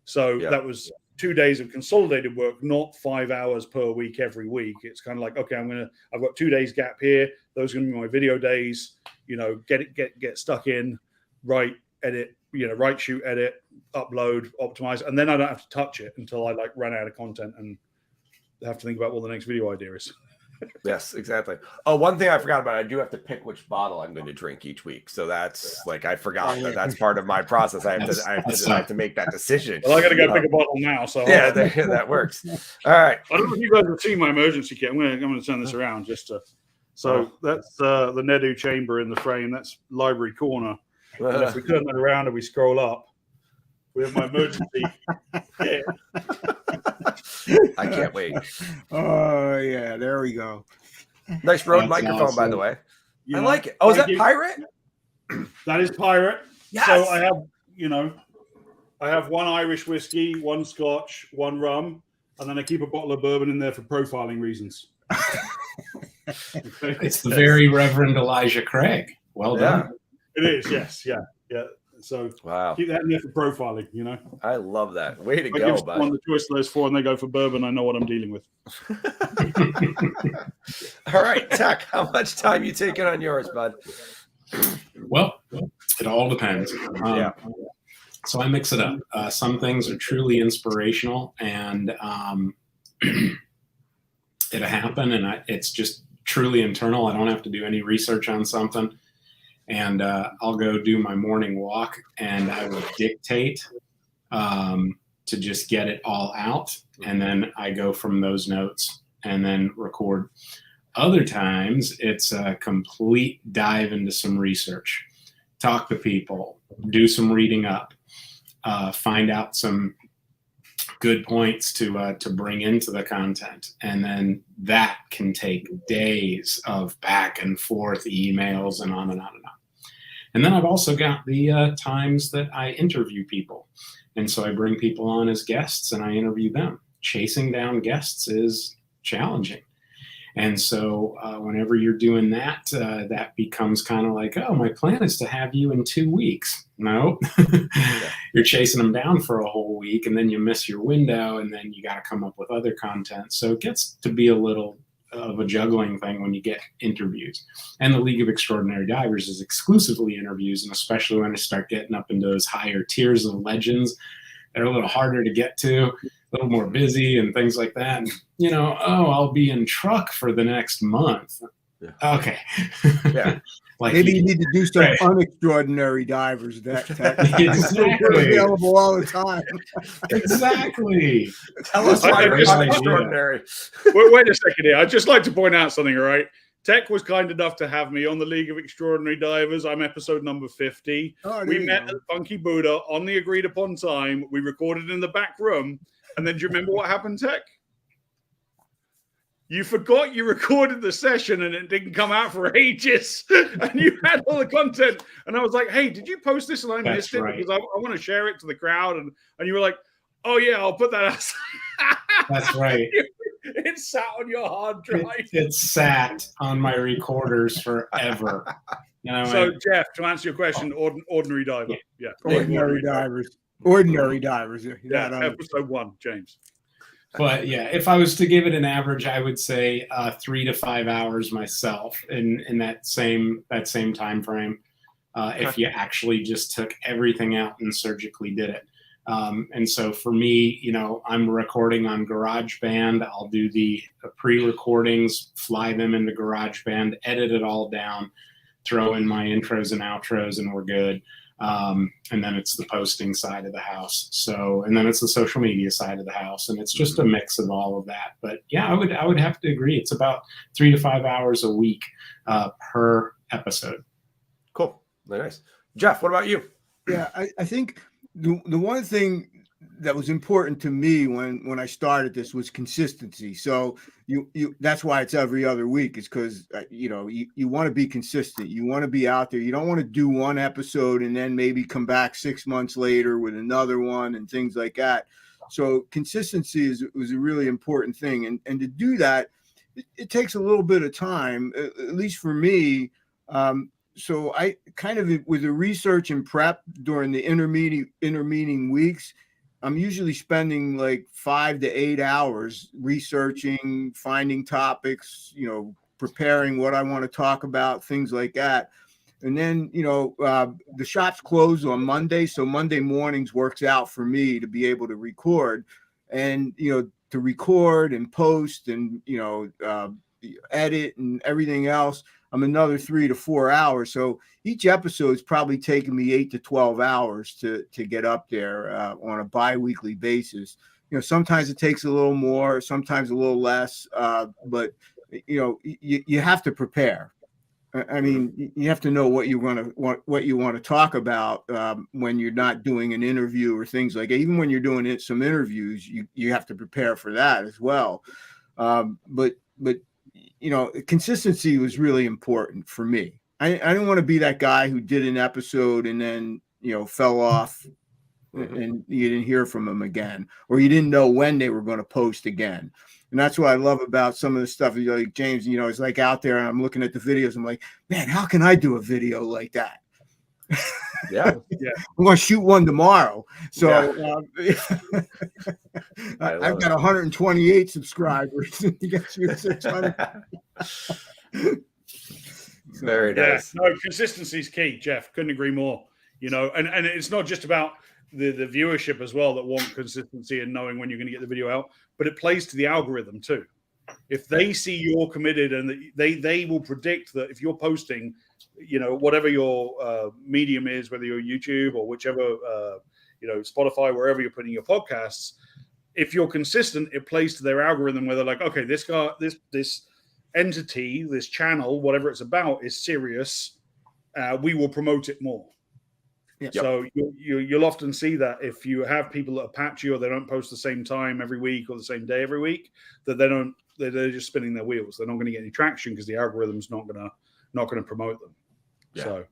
So that was 2 days of consolidated work, not 5 hours per week every week. It's kind of like, okay, I've got 2 days gap here. Those are going to be my video days. Get stuck in, write, edit, write, shoot, edit, upload, optimize, and then I don't have to touch it until I run out of content and have to think about what the next video idea is. Yes, exactly. Oh, one thing I forgot about, I do have to pick which bottle I'm going to drink each week. So that's I forgot that's part of my process. I have to make that decision. Well, I got to go pick a bottle now. So yeah, that works. All right. I don't know if you guys have seen my emergency kit. I'm going to turn this around just to. So that's the Nedu chamber in the frame. That's library corner. And if we turn that around and we scroll up, we have my emergency kit. I can't wait. Oh, yeah. There we go. Nice Rode microphone, awesome. By the way. I like it. Oh, is that Pirate? That is Pirate. Yes. So I have 1 Irish whiskey, 1 Scotch, 1 rum, and then I keep a bottle of bourbon in there for profiling reasons. It's the very Reverend Elijah Craig. Well done. It is, yes. Yeah. So Wow. keep that in there for profiling, you know. I love that. Way to I go, give someone the choice of those four and they go for bourbon, I know what I'm dealing with. All right, Tech, how much time you taking on yours, bud? Well, it all depends. Yeah. So I mix it up. Some things are truly inspirational, and it'll happen, and it's just truly internal. I don't have to do any research on something. And I'll go do my morning walk, and I will dictate to just get it all out. And then I go from those notes and then record. Other times it's a complete dive into some research, talk to people, do some reading up, find out some good points to bring into the content. And then that can take days of back and forth emails and on and on and on. And then I've also got the times that I interview people. And so I bring people on as guests and I interview them. Chasing down guests is challenging. And so whenever you're doing that, that becomes kind of like, oh, my plan is to have you in 2 weeks. No, you're chasing them down for a whole week and then you miss your window and then you got to come up with other content. So it gets to be a little of a juggling thing when you get interviews. And the League of Extraordinary Divers is exclusively interviews, and especially when I start getting up into those higher tiers of legends, they're a little harder to get to, a little more busy and things like that. And, you know, I'll be in truck for the next month. Yeah. Okay. Yeah. Like maybe you need to do some unextraordinary divers that exactly available all the time. Exactly. Tell us why you're extraordinary. Wait a second here. I'd just like to point out something, all right? Tech was kind enough to have me on the League of Extraordinary Divers. I'm episode number 50. We met at Funky Buddha on the agreed upon time. We recorded in the back room. And then do you remember what happened, Tech? You forgot you recorded the session and it didn't come out for ages. And you had all the content. And I was like, hey, did you post this? And I missed it because I want to share it to the crowd. And you were like, oh, yeah, I'll put that out. That's right. It sat on your hard drive. It sat on my recorders forever. You know, so, Jeff, to answer your question, ordinary diver. Yeah. Ordinary divers. Ordinary divers. Yeah, episode 1, James. But yeah, if I was to give it an average, I would say 3 to 5 hours myself in that same time frame. If you actually just took everything out and surgically did it. And so for me, you know, I'm recording on GarageBand. I'll do the pre-recordings, fly them into GarageBand, edit it all down, throw in my intros and outros, and we're good. And then it's the posting side of the house. So, and then it's the social media side of the house, and it's just a mix of all of that. But yeah, I would have to agree. It's about 3 to 5 hours a week per episode. Cool. Very nice. Jeff, what about you? Yeah, I think the one thing that was important to me when I started this was consistency. So you that's why it's every other week, is because you know, you want to be consistent. You want to be out there. You don't want to do one episode and then maybe come back 6 months later with another one and things like that. So consistency was a really important thing, and to do that, it takes a little bit of time, at least for me. So I kind of, with the research and prep during the intermeeting weeks, I'm usually spending like 5 to 8 hours researching, finding topics, you know, preparing what I want to talk about, things like that. And then, you know, the shops close on Monday. So Monday mornings works out for me to be able to record, and, you know, to record and post and, you know, edit and everything else. I'm another 3 to 4 hours. So each episode is probably taking me 8 to 12 hours to get up there on a bi-weekly basis. You know, sometimes it takes a little more, sometimes a little less, but you know, you have to prepare. I mean, you have to know what you want to talk about when you're not doing an interview or things like that. Even when you're doing some interviews, you have to prepare for that as well. But you know, consistency was really important for me. I didn't want to be that guy who did an episode and then, you know, fell off and you didn't hear from them again, or you didn't know when they were going to post again. And that's what I love about some of the stuff. Like James, you know, it's like out there and I'm looking at the videos. I'm like, man, how can I do a video like that? Yeah. I'm going to shoot one tomorrow. So I've got 128 subscribers. You got your 600. Very nice. No, consistency is key, Jeff. Couldn't agree more. You know, and it's not just about the viewership as well that want consistency and knowing when you're going to get the video out, but it plays to the algorithm too. If they see you're committed, and they will predict that if you're posting, you know, whatever your medium is, whether you're YouTube or whichever, you know, Spotify, wherever you're putting your podcasts, if you're consistent, it plays to their algorithm where they're like, okay, this guy, this entity, this channel, whatever it's about, is serious. We will promote it more. Yep. So you'll often see that if you have people that are patchy or they don't post the same time every week or the same day every week, that they're just spinning their wheels. They're not going to get any traction because the algorithm's not going to promote them. Yeah. So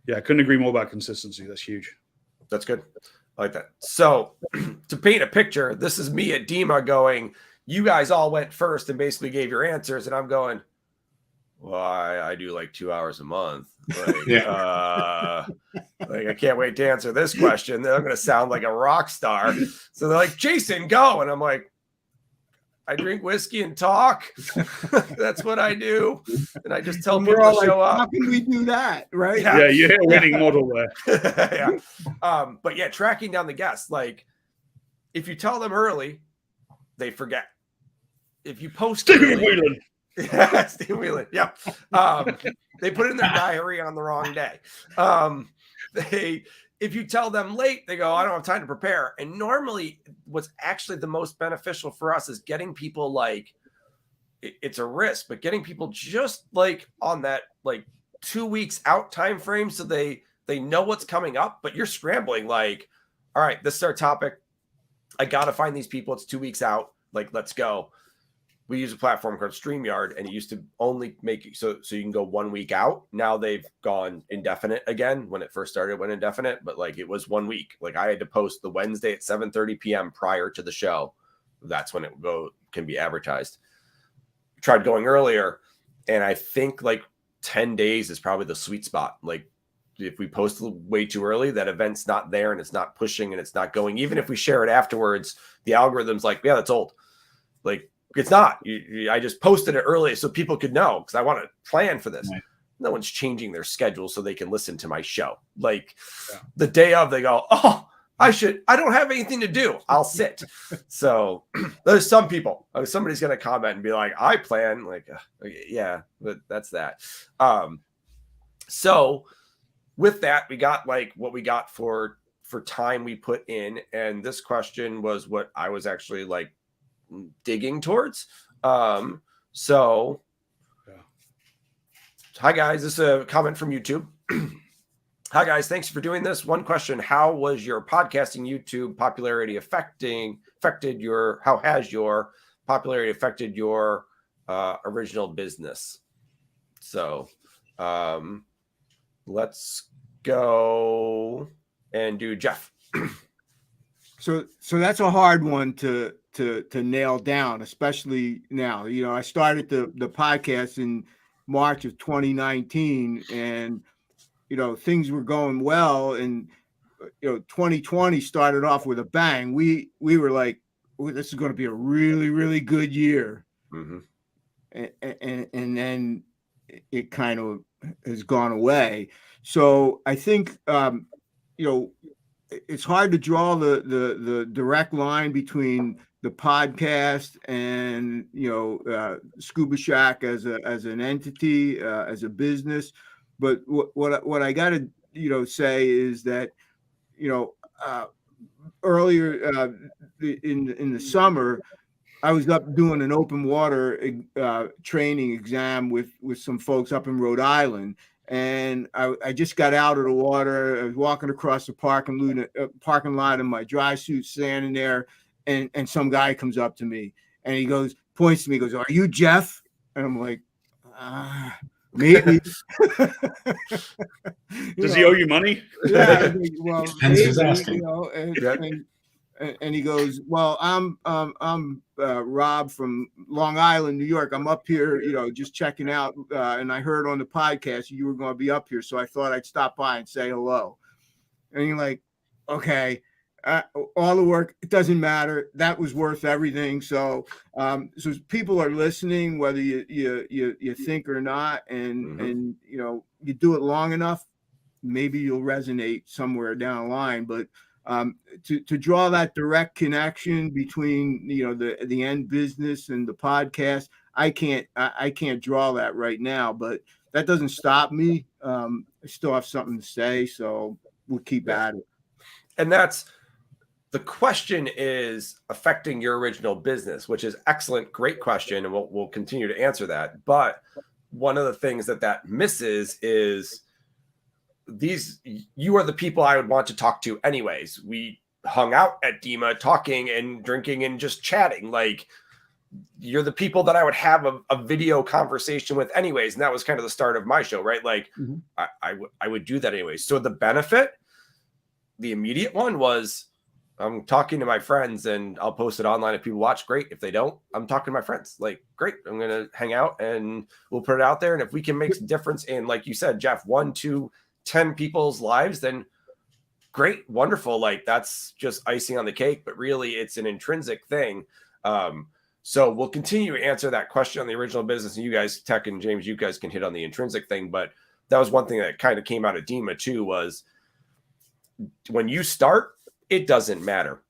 yeah, I couldn't agree more about consistency. That's huge. That's good. I like that. So to paint a picture, this is me at DEMA going, you guys all went first and basically gave your answers, and I'm going, well, I do like 2 hours a month. Like, like I can't wait to answer this question. They're going to sound like a rock star. So they're like, Jason, go. And I'm like, I drink whiskey and talk. That's what I do. And I just tell people to show up. How can we do that? Right. Yeah, you hit a winning model there. But yeah, tracking down the guests. Like if you tell them early, they forget. If you post Stephan Whelan. Yeah, Stephan Whelan. Yeah. They put it in their diary on the wrong day. If you tell them late, they go, I don't have time to prepare. And normally what's actually the most beneficial for us is getting people like, it's a risk, but getting people just like on that like 2 weeks out time frame so they know what's coming up, but you're scrambling like, all right, this is our topic. I got to find these people. It's 2 weeks out. Like, let's go. We use a platform called StreamYard, and it used to only make it so you can go 1 week out. Now they've gone indefinite again. When it first started, it went indefinite, but like it was 1 week. Like I had to post the Wednesday at 7:30 p.m. prior to the show. That's when it can be advertised. Tried going earlier, and I think like 10 days is probably the sweet spot. Like if we post way too early, that event's not there and it's not pushing and it's not going. Even if we share it afterwards, the algorithm's like, yeah, that's old. Like, it's not. I just posted it early so people could know because I want to plan for this. Right. No one's changing their schedule so they can listen to my show. Like the day of, they go, oh, I don't have anything to do. I'll sit. So there's some people. Somebody's going to comment and be like, I plan. Like, yeah, but that's that. So with that, we got like what we got for time we put in. And this question was what I was actually like digging towards. Hi guys, this is a comment from YouTube. Hi guys, thanks for doing this. One question: how was your podcasting YouTube popularity how has your popularity affected your original business? So let's go and do Jeff. So that's a hard one to nail down, especially now. You know, I started the podcast in March of 2019, and you know things were going well, and you know 2020 started off with a bang. We were like, this is going to be a really, really good year. Mm-hmm. And then it kind of has gone away. So I think you know, it's hard to draw the direct line between the podcast and, you know, Scuba Shack as an entity, as a business. But what I got to, you know, say is that, you know, earlier in the summer, I was up doing an open water training exam with some folks up in Rhode Island. And I just got out of the water. I was walking across the parking lot in my dry suit, standing there, and some guy comes up to me and he points to me, goes, "Are you Jeff?" And I'm like, maybe. Does he owe you money? Yeah, well, maybe, you know, And he goes, well, I'm Rob from Long Island, New York. I'm up here, just checking out. And I heard on the podcast you were going to be up here. So I thought I'd stop by and say hello. And you're like, okay, all the work, it doesn't matter. That was worth everything. So people are listening, whether you think or not. And you do it long enough, maybe you'll resonate somewhere down the line. But to draw that direct connection between the end business and the podcast, I can't draw that right now, but that doesn't stop me. I still have something to say, so we'll keep at it. And that's the question, is affecting your original business, which is excellent, great question, and we'll continue to answer that. But one of the things that misses is you are the people I would want to talk to anyways. We hung out at DEMA talking and drinking and just chatting. Like, you're the people that I would have a video conversation with anyways. And that was kind of the start of my show, right? Like, I would do that anyways. So the benefit, the immediate one, was I'm talking to my friends, and I'll post it online if people watch. Great. If they don't, I'm talking to my friends. Like, great. I'm going to hang out and we'll put it out there. And if we can make a difference in, like you said, Jeff, 1, 2, 10 people's lives, then great, wonderful. Like, that's just icing on the cake, but really it's an intrinsic thing. So we'll continue to answer that question on the original business, and you guys, Tech and James, you guys can hit on the intrinsic thing. But that was one thing that kind of came out of DEMA too, was when you start, it doesn't matter.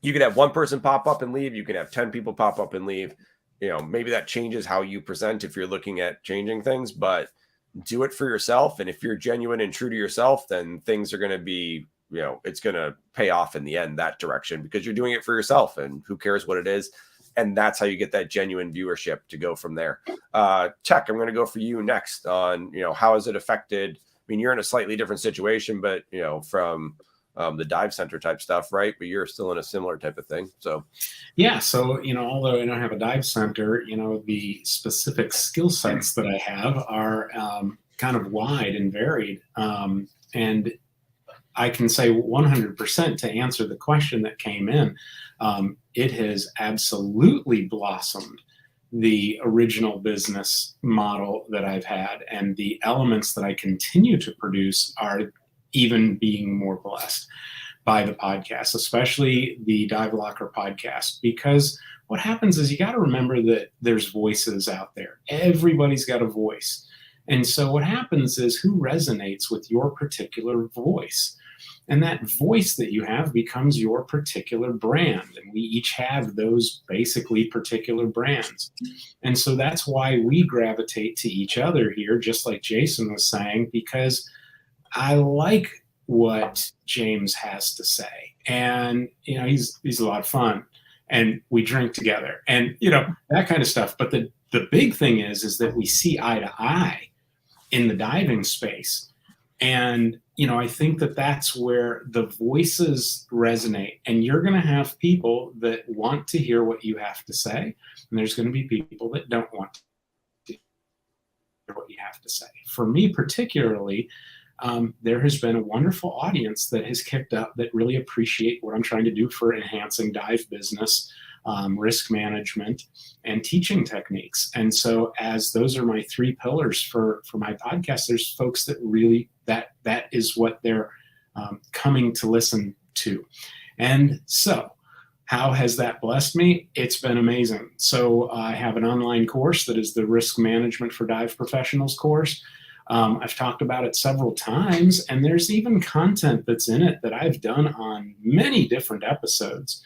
You could have one person pop up and leave. You can have 10 people pop up and leave. Maybe that changes how you present if you're looking at changing things, but do it for yourself. And if you're genuine and true to yourself, then things are going to be, it's going to pay off in the end, that direction, because you're doing it for yourself, and who cares what it is. And that's how you get that genuine viewership to go from there. Tech, I'm going to go for you next on, how has it affected? I mean, you're in a slightly different situation, but, from the dive center type stuff, right? But you're still in a similar type of thing. So, yeah. So, although I don't have a dive center, the specific skill sets that I have are kind of wide and varied. And I can say 100% to answer the question that came in. It has absolutely blossomed the original business model that I've had, and the elements that I continue to produce are even being more blessed by the podcast, especially the Dive Locker podcast, because what happens is you got to remember that there's voices out there. Everybody's got a voice. And so what happens is, who resonates with your particular voice? And that voice that you have becomes your particular brand. And we each have those basically particular brands. And so that's why we gravitate to each other here, just like Jason was saying, because I like what James has to say. And, he's a lot of fun, and we drink together and, that kind of stuff. But the big thing is that we see eye to eye in the diving space. And, I think that that's where the voices resonate, and you're going to have people that want to hear what you have to say. And there's going to be people that don't want to hear what you have to say. For me, particularly, there has been a wonderful audience that has kicked up that really appreciate what I'm trying to do for enhancing dive business, risk management, and teaching techniques. And so, as those are my 3 pillars for my podcast, there's folks that really, that is what they're coming to listen to. And so, how has that blessed me? It's been amazing. So I have an online course that is the Risk Management for Dive Professionals course. I've talked about it several times, and there's even content that's in it that I've done on many different episodes,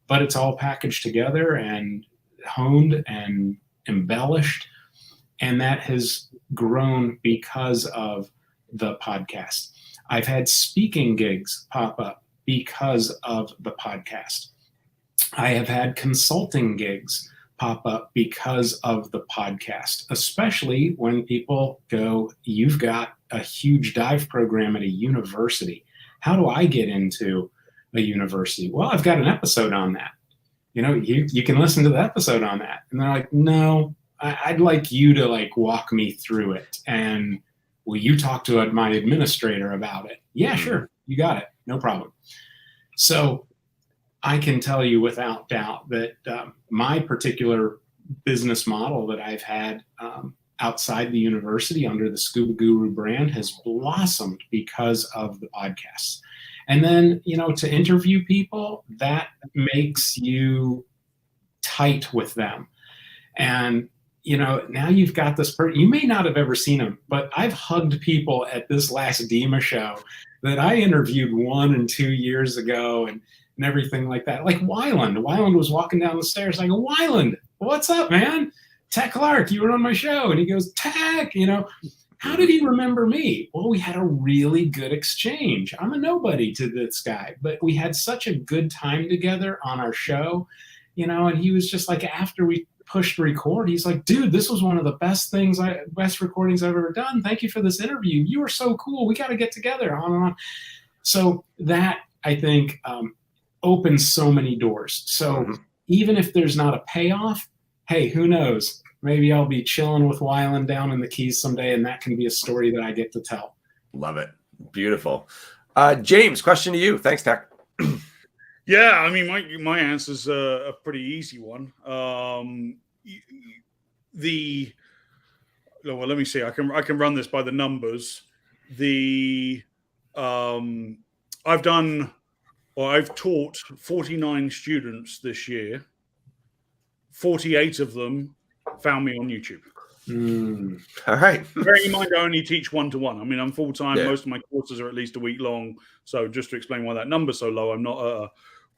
but it's all packaged together and honed and embellished. And that has grown because of the podcast. I've had speaking gigs pop up because of the podcast. I have had consulting gigs pop up because of the podcast, especially when people go, you've got a huge dive program at a university. How do I get into a university? Well, I've got an episode on that. You can listen to the episode on that. And they're like, no, I'd like you to walk me through it. And will you talk to my administrator about it? Yeah, sure. You got it. No problem. So I can tell you without doubt that my particular business model that I've had outside the university under the Scuba Guru brand has blossomed because of the podcasts. And then, to interview people, that makes you tight with them. And, now you've got this person, you may not have ever seen him, but I've hugged people at this last DEMA show that I interviewed 1 and 2 years ago and everything like that. Like Whelan was walking down the stairs. I go, Whelan, what's up, man? Tec Clark, you were on my show. And he goes, Tec, how did he remember me? Well, we had a really good exchange. I'm a nobody to this guy, but we had such a good time together on our show, and he was just like, after we pushed record, he's like, dude, this was one of the best recordings I've ever done. Thank you for this interview. You were so cool. We got to get together, on and on. So that, I think, opens so many doors. So even if there's not a payoff, hey, who knows? Maybe I'll be chilling with Whelan down in the Keys someday, and that can be a story that I get to tell. Love it. Beautiful. James, question to you. Thanks, Tec. Yeah, I mean, my answer's a pretty easy one. Well, let me see. I can run this by the numbers. I've taught 49 students this year. 48 of them found me on YouTube. All right. Bearing in mind, I only teach 1-to-1. I mean, I'm full-time. Yeah. Most of my courses are at least a week long. So just to explain why that number's so low, I'm not a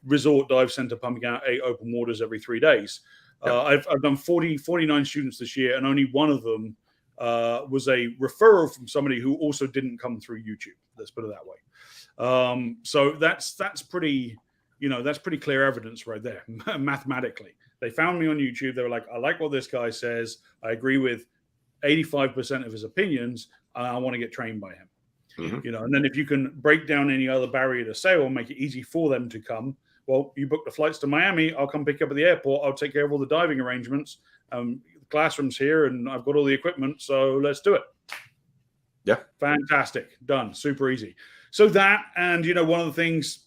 resort dive center pumping out 8 open waters every 3 days. I've done 49 students this year, and only one of them was a referral from somebody who also didn't come through YouTube. Let's put it that way. So that's pretty, that's pretty clear evidence right there, mathematically. They found me on YouTube. They were like, I like what this guy says. I agree with 85% of his opinions. And I want to get trained by him. And then if you can break down any other barrier to sale and make it easy for them to come, well, you book the flights to Miami. I'll come pick you up at the airport. I'll take care of all the diving arrangements. The classroom's here and I've got all the equipment. So let's do it. Yeah. Fantastic. Done. Super easy. So that, and, one of the things,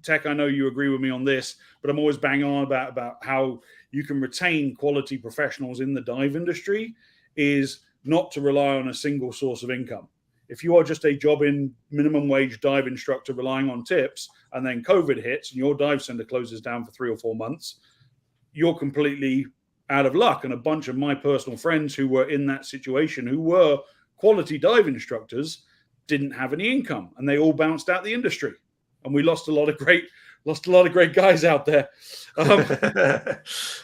Tec, I know you agree with me on this, but I'm always banging on about how you can retain quality professionals in the dive industry is not to rely on a single source of income. If you are just a job in minimum wage dive instructor relying on tips, and then COVID hits and your dive center closes down for 3 or 4 months, you're completely out of luck. And a bunch of my personal friends who were in that situation, who were quality dive instructors, didn't have any income, and they all bounced out the industry. And we lost a lot of great guys out there.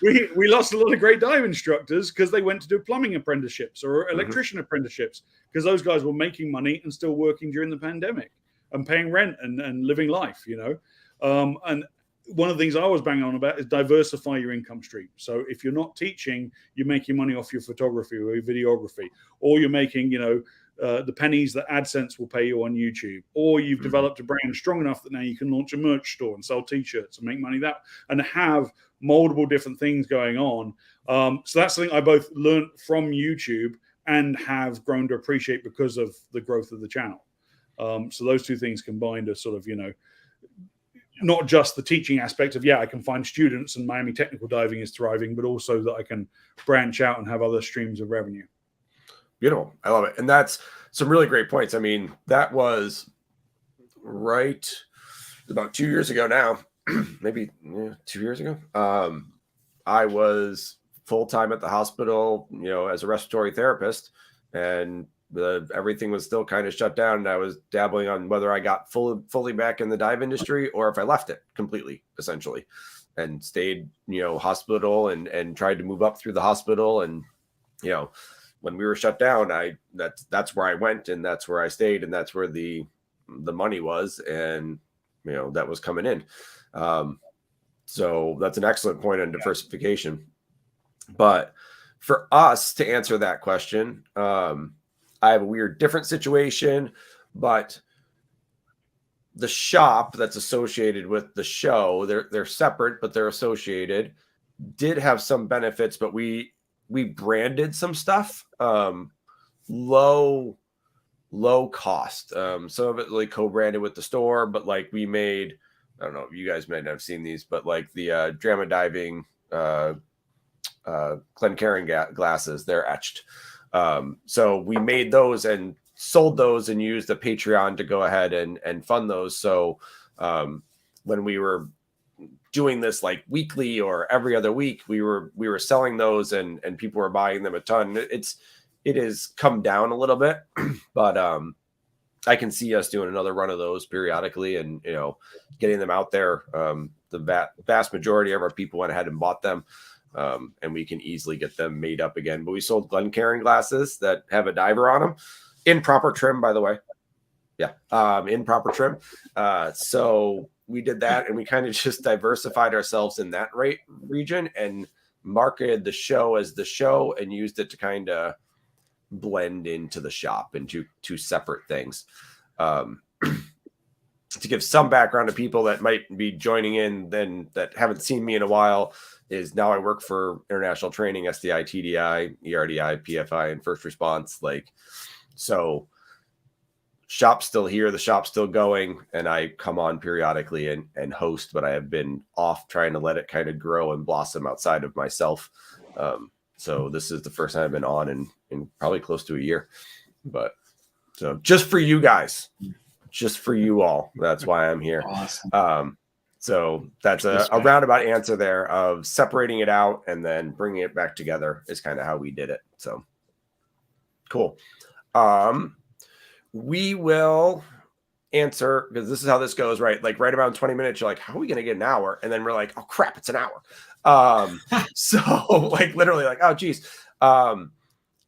We lost a lot of great dive instructors because they went to do plumbing apprenticeships or electrician apprenticeships, because those guys were making money and still working during the pandemic and paying rent and living life, And one of the things I was banging on about is diversify your income stream. So if you're not teaching, you're making money off your photography or your videography, or you're making, the pennies that AdSense will pay you on YouTube, or you've developed a brand strong enough that now you can launch a merch store and sell t-shirts and make money that, and have multiple different things going on. So that's something I both learned from YouTube and have grown to appreciate because of the growth of the channel. So those two things combined are sort of, not just the teaching aspect of, I can find students and Miami Technical Diving is thriving, but also that I can branch out and have other streams of revenue. Beautiful. I love it. And that's some really great points. I mean, that was right about 2 years ago now, maybe 2 years ago. I was full-time at the hospital, as a respiratory therapist, and everything was still kind of shut down. And I was dabbling on whether I got fully back in the dive industry or if I left it completely, essentially, and stayed, hospital and tried to move up through the hospital. And, when we were shut down, that's where I went, and that's where I stayed, and that's where the money was, and that was coming in. So that's an excellent point on diversification. But for us to answer that question, I have a different situation, but the shop that's associated with the show, they're separate, but they're associated, did have some benefits, but we branded some stuff, low cost. Some of it like co-branded with the store, but like we made I don't know if you guys might have seen these, but like the drama diving Glencairn glasses, they're etched. So we made those and sold those and used the Patreon to go ahead and fund those. So when we were doing this like weekly or every other week, we were selling those and people were buying them a ton. It has come down a little bit, but I can see us doing another run of those periodically and, you know, getting them out there. The vast majority of our people went ahead and bought them. And we can easily get them made up again. But we sold Glencairn glasses that have a diver on them in proper trim, by the way. Yeah, in proper trim. So we did that, and we kind of just diversified ourselves in that region and marketed the show as the show and used it to kind of blend into the shop into two separate things. To give some background to people that might be joining in then that haven't seen me in a while, is now I work for international training, SDI, TDI, ERDI, PFI, and first response. Like, so shop's still here, the shop's still going, and I come on periodically and host, but I have been off trying to let it kind of grow and blossom outside of myself. So this is the first time I've been on in probably close to a year. But so just for you guys, just for you all, that's why I'm here. Awesome. So that's a roundabout answer there of separating it out and then bringing it back together is kind of how we did it. So cool. We will answer, because this is how this goes, right? Like right around 20 minutes, you're like, how are we going to get an hour? And then we're like, oh crap, it's an hour. So like literally like, oh geez.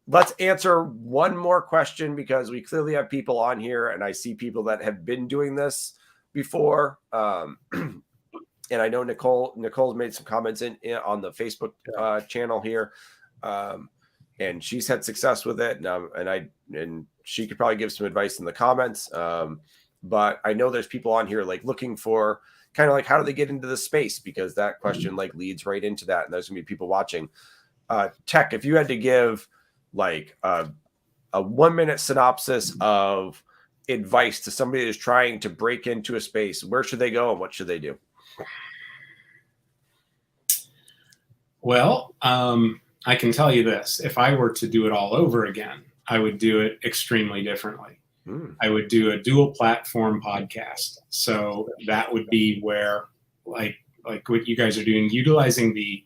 Let's answer one more question because we clearly have people on here and I see people that have been doing this before. And I know Nicole's made some comments in on the Facebook channel here. And she's had success with it. And she could probably give some advice in the comments. But I know there's people on here like looking for kind of like, how do they get into the space? Because that question like leads right into that. And there's gonna be people watching. Tech, if you had to give like a 1-minute synopsis of advice to somebody who's trying to break into a space, where should they go and what should they do? Well, I can tell you this. If I were to do it all over again, I would do it extremely differently. I would do a dual platform podcast. So that would be where like what you guys are doing, utilizing the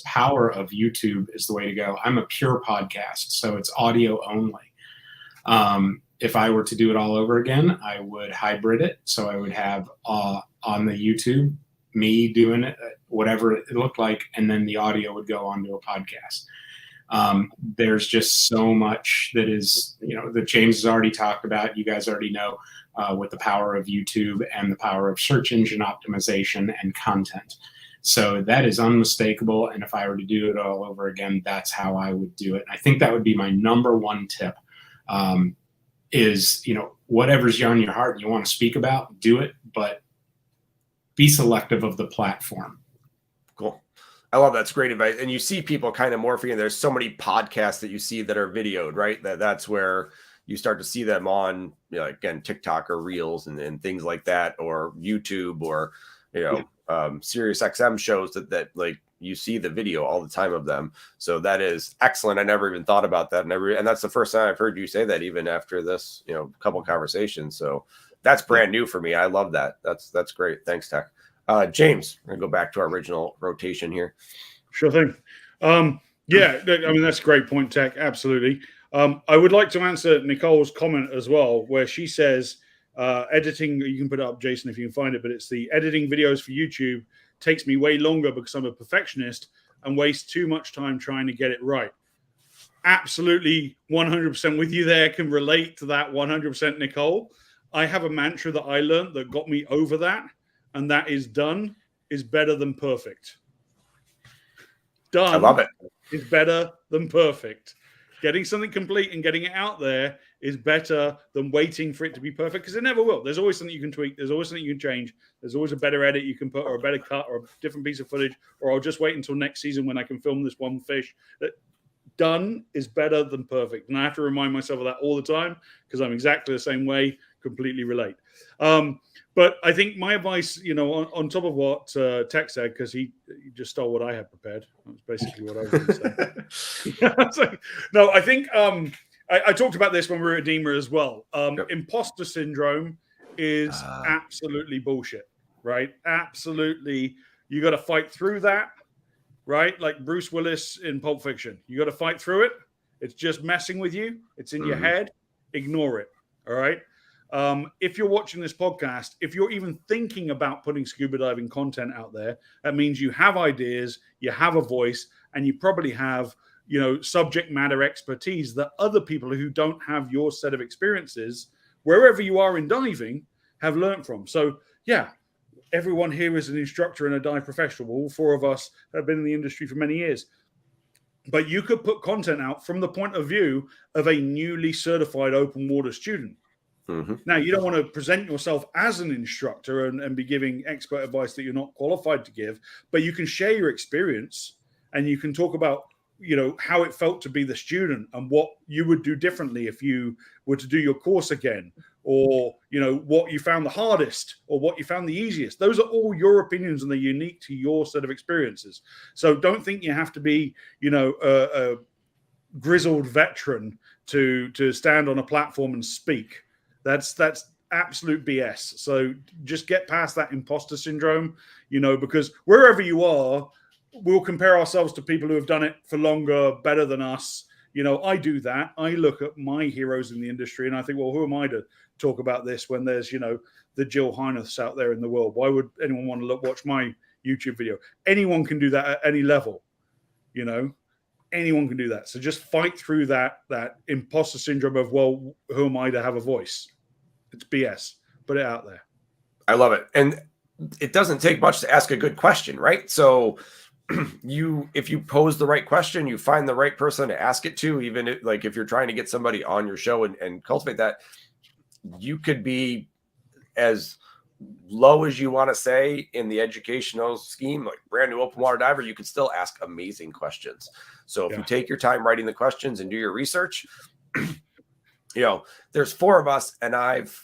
power of YouTube is the way to go. I'm a pure podcast, so it's audio only. If I were to do it all over again, I would hybrid it. So I would have on the YouTube, me doing it, whatever it looked like, and then the audio would go onto a podcast. There's just so much that is, that James has already talked about. You guys already know with the power of YouTube and the power of search engine optimization and content. So that is unmistakable. And if I were to do it all over again, that's how I would do it. I think that would be my number one tip is, whatever's on your heart and you want to speak about, do it, but be selective of the platform. Cool. I love that's great advice. And you see people kind of morphing, and there's so many podcasts that you see that are videoed, right? That's where you start to see them on, again, TikTok or Reels and things like that, or YouTube or, Sirius XM shows that like you see the video all the time of them. So that is excellent. I never even thought about that. And that's the first time I've heard you say that, even after this, couple conversations. So that's brand new for me. I love that. That's great. Thanks, Tech. James, we're gonna go back to our original rotation here. Sure thing. Yeah, I mean, that's a great point, Tech. Absolutely. I would like to answer Nicole's comment as well, where she says, editing, you can put it up, Jason, if you can find it, but it's the editing videos for YouTube takes me way longer because I'm a perfectionist and waste too much time trying to get it right. Absolutely 100% with you there. Can relate to that 100%, Nicole. I have a mantra that I learned that got me over that, and that is done is better than perfect. Done, I love it, is better than perfect. Getting something complete and getting it out there is better than waiting for it to be perfect, because it never will. There's always something you can tweak. There's always something you can change. There's always a better edit you can put, or a better cut, or a different piece of footage, or I'll just wait until next season when I can film this one fish. That done is better than perfect. And I have to remind myself of that all the time, because I'm exactly the same way. completely relate. But I think my advice, on top of what Tech said, because he just stole what I had prepared. That's basically what I was going to say. No, I think I talked about this when we were at DEMA as well. Imposter syndrome is absolutely bullshit, right? Absolutely. You got to fight through that, right? Like Bruce Willis in Pulp Fiction. You got to fight through it. It's just messing with you. It's in your head. Ignore it. All right. If you're watching this podcast, if you're even thinking about putting scuba diving content out there, that means you have ideas, you have a voice, and you probably have, subject matter expertise that other people who don't have your set of experiences, wherever you are in diving, have learned from. So, yeah, everyone here is an instructor and a dive professional. All four of us have been in the industry for many years. But you could put content out from the point of view of a newly certified open water student. Now, you don't want to present yourself as an instructor and be giving expert advice that you're not qualified to give, but you can share your experience and you can talk about, how it felt to be the student and what you would do differently if you were to do your course again, or, what you found the hardest or what you found the easiest. Those are all your opinions and they're unique to your set of experiences. So don't think you have to be, a grizzled veteran to stand on a platform and speak. That's absolute BS. So just get past that imposter syndrome, because wherever you are, we'll compare ourselves to people who have done it for longer, better than us. I do that. I look at my heroes in the industry and I think, well, who am I to talk about this when there's, the Jill Heineths out there in the world? Why would anyone want to watch my YouTube video? Anyone can do that at any level, anyone can do that. So just fight through that imposter syndrome of, well, who am I to have a voice? It's BS. Put it out there. I love it. And it doesn't take much to ask a good question, right? So if you pose the right question, you find the right person to ask it to, even if you're trying to get somebody on your show and cultivate that, you could be as low as you want to say in the educational scheme, like brand new open water diver, you could still ask amazing questions. So if you take your time writing the questions and do your research, there's four of us and I've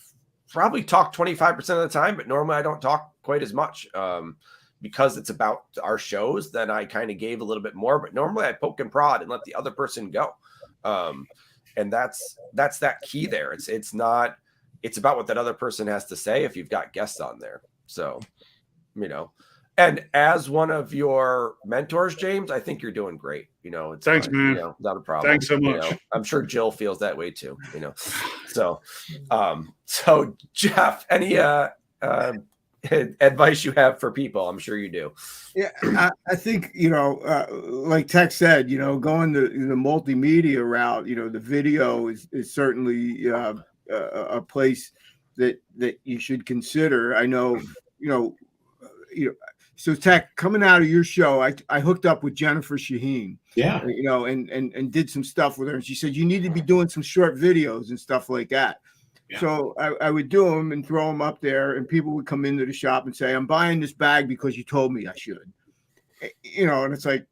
probably talked 25% of the time, but normally I don't talk quite as much. Because it's about our shows, then I kind of gave a little bit more, but normally I poke and prod and let the other person go. And that's that key there. It's about what that other person has to say if you've got guests on there. So, and as one of your mentors, James, I think you're doing great. It's thanks, man. Not a problem. Thanks so much. I'm sure Jill feels that way too, So Jeff, any, advice you have for people? I'm sure you do. Yeah, I think like Tech said, going the multimedia route, the video is certainly a place that you should consider. I know, so Tech, coming out of your show, I hooked up with Jennifer Shaheen. Yeah, and did some stuff with her, and she said you need to be doing some short videos and stuff like that. Yeah. So I would do them and throw them up there, and people would come into the shop and say, I'm buying this bag because you told me I should. And it's like,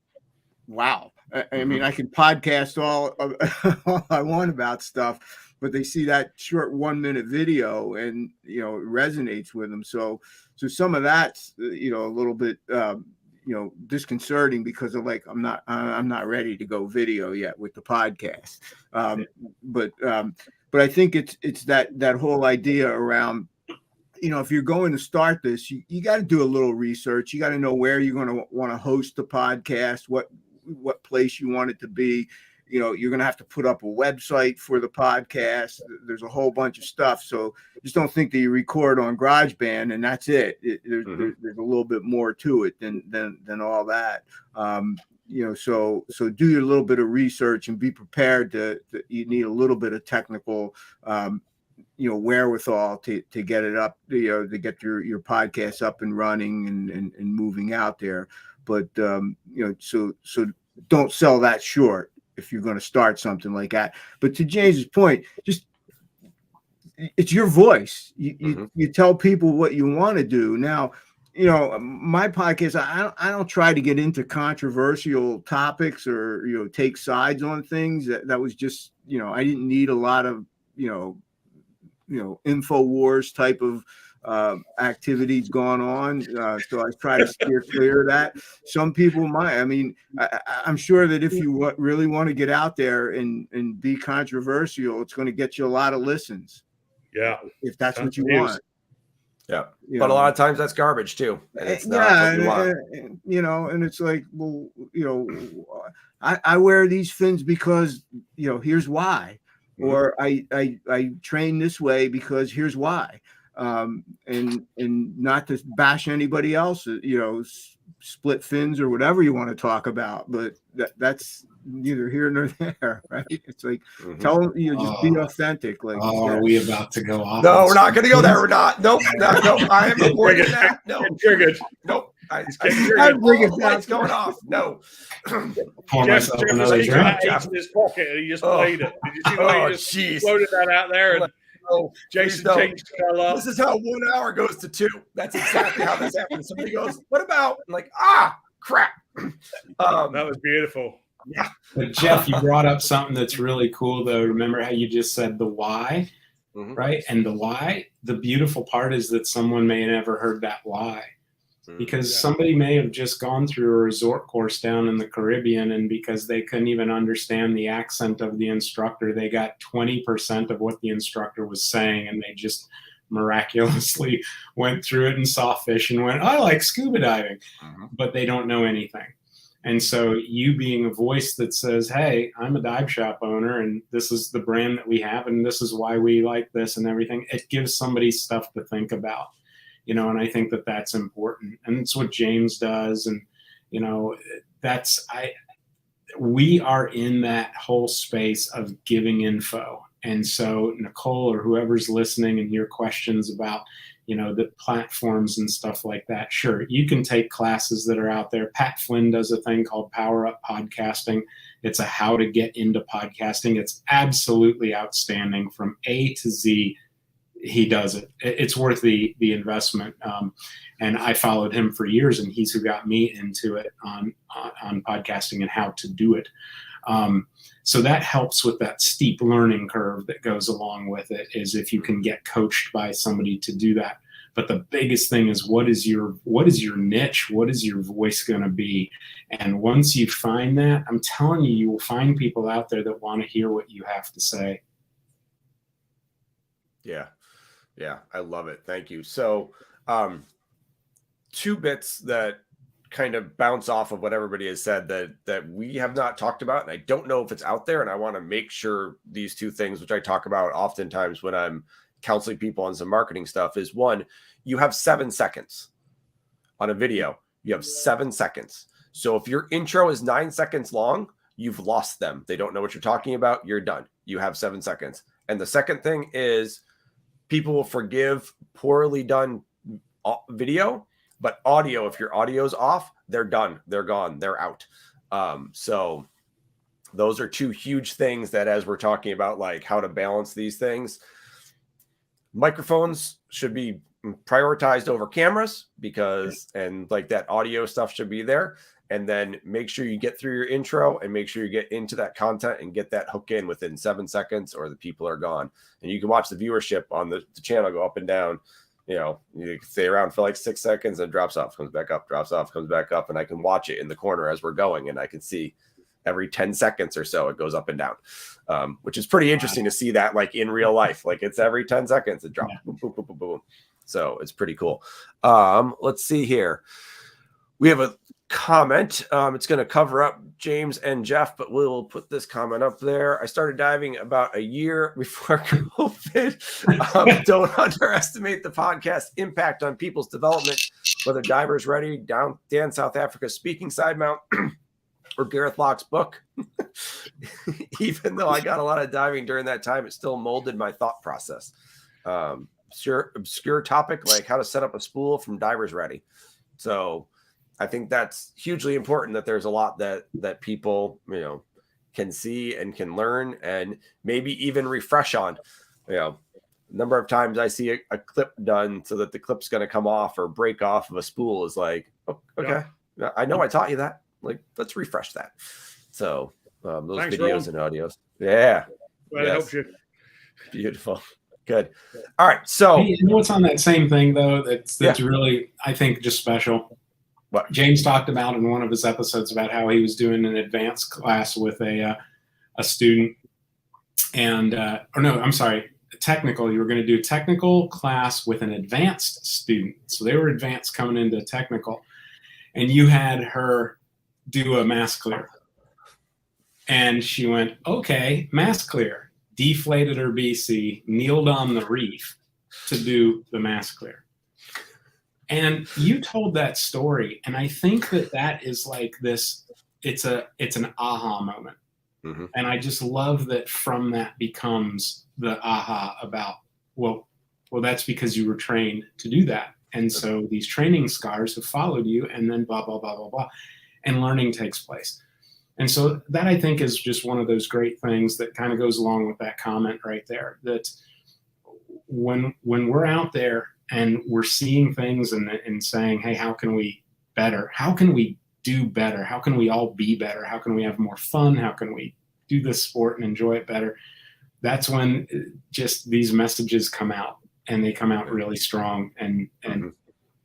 wow. I mean, I can podcast all I want about stuff, but they see that short 1-minute video and, it resonates with them. So some of that's, a little bit, disconcerting because of like, I'm not ready to go video yet with the podcast. But I think it's that whole idea around, if you're going to start this, you got to do a little research. You got to know where you're going to want to host the podcast, what place you want it to be. You're going to have to put up a website for the podcast. There's a whole bunch of stuff. So just don't think that you record on GarageBand and that's it. There's a little bit more to it than all that. So do your little bit of research and be prepared you need a little bit of technical, wherewithal to get it up, to get your podcast up and running and moving out there. But, so don't sell that short if you're going to start something like that. But to James's point, just, it's your voice. You tell people what you want to do. Now, my podcast, I don't try to get into controversial topics or, take sides on things. That was just, I didn't need a lot of, info wars type of activities going on. So I try to steer clear of that. Some people might. I mean, I'm sure that if you really want to get out there and be controversial, it's going to get you a lot of listens. Yeah, if that's what you want. Yeah, but a lot of times that's garbage too, and it's not what you want. And it's like, well, I wear these fins because here's why, or I train this way because here's why, and not to bash anybody else, split fins or whatever you want to talk about, but that's neither here nor there, right? It's like tell them, just be authentic. Like, are we about to go off? No, we're not going to go there. We're not. Nope. No. I am avoiding that. No. Triggered. Nope. I bring it down. It's going off. No. Jeff just in his pocket and he just played it. Did you see that? He just floated that out there and Jason changed it all up. This is how 1 hour goes to 2. That's exactly how this happens. Somebody goes, "What about?" I'm like, crap. That was beautiful. Yeah. But Jeff, you brought up something that's really cool, though. Remember how you just said the why, right? And the why, the beautiful part is that someone may have never heard that why, because somebody may have just gone through a resort course down in the Caribbean, and because they couldn't even understand the accent of the instructor, they got 20% of what the instructor was saying, and they just miraculously went through it and saw fish and went, "I like scuba diving," but they don't know anything. And so you being a voice that says, "Hey, I'm a dive shop owner and this is the brand that we have and this is why we like this and everything," it gives somebody stuff to think about, and I think that that's important. And it's what James does. And, we are in that whole space of giving info. And so Nicole or whoever's listening and your questions about, the platforms and stuff like that. Sure, you can take classes that are out there. Pat Flynn does a thing called Power Up Podcasting. It's a how to get into podcasting. It's absolutely outstanding from A to Z. He does it. It's worth the investment. And I followed him for years, and he's who got me into it on podcasting and how to do it. So that helps with that steep learning curve that goes along with it, is if you can get coached by somebody to do that. But the biggest thing is what is your niche? What is your voice going to be? And once you find that, I'm telling you, you will find people out there that want to hear what you have to say. Yeah. I love it. Thank you. So, 2 bits that kind of bounce off of what everybody has said that we have not talked about, and I don't know if it's out there, and I want to make sure these 2 things, which I talk about oftentimes when I'm counseling people on some marketing stuff, is 1, you have 7 seconds on a video. You have 7 seconds. So if your intro is 9 seconds long, you've lost them. They don't know what you're talking about. You're done. You have 7 seconds. And the second thing is people will forgive poorly done video, but audio, if your audio's off, they're done. They're gone. They're out. So those are 2 huge things that, as we're talking about, like how to balance these things, microphones should be prioritized over cameras and like that audio stuff should be there. And then make sure you get through your intro and make sure you get into that content and get that hook in within 7 seconds, or the people are gone. And you can watch the viewership on the channel go up and down. You can stay around for like 6 seconds and drops off, comes back up, drops off, comes back up. And I can watch it in the corner as we're going, and I can see every 10 seconds or so, it goes up and down, which is pretty interesting to see that like in real life. Like it's every 10 seconds, it drops. Boom, boom, boom, boom, boom. So it's pretty cool. Let's see here. We have a comment. It's going to cover up James and Jeff, but we'll put this comment up there. I started diving about a year before COVID. Don't underestimate the podcast impact on people's development, whether divers ready, Dan South Africa speaking side mount, or Gareth Locke's book. Even though I got a lot of diving during that time, it still molded my thought process. Obscure topic like how to set up a spool from Divers Ready. So I think that's hugely important, that there's a lot that people, can see and can learn and maybe even refresh on. A number of times I see a clip done so that the clip's going to come off or break off of a spool is like, oh, okay, yeah. I know I taught you that. Like, let's refresh that. So those videos and audios. Yeah. Well, it helps you. Beautiful. Good. All right. So hey, you know what's on that same thing though? That's really, I think, just special. What? James talked about in one of his episodes about how he was doing an advanced class with a student, and or no, I'm sorry, technical. You were going to do a technical class with an advanced student, so they were advanced coming into technical, and you had her do a mass clear, and she went, "Okay, mass clear." Deflated her BC, kneeled on the reef to do the mass clear. And you told that story, and I think that is like this. It's an aha moment, and I just love that from that becomes the aha about well, that's because you were trained to do that, and so these training scars have followed you, and then blah blah blah blah blah, and learning takes place. And so that I think is just one of those great things that kind of goes along with that comment right there. That when we're out there and we're seeing things and saying, hey, how can we better? How can we do better? How can we all be better? How can we have more fun? How can we do this sport and enjoy it better? That's when just these messages come out, and they come out really strong, and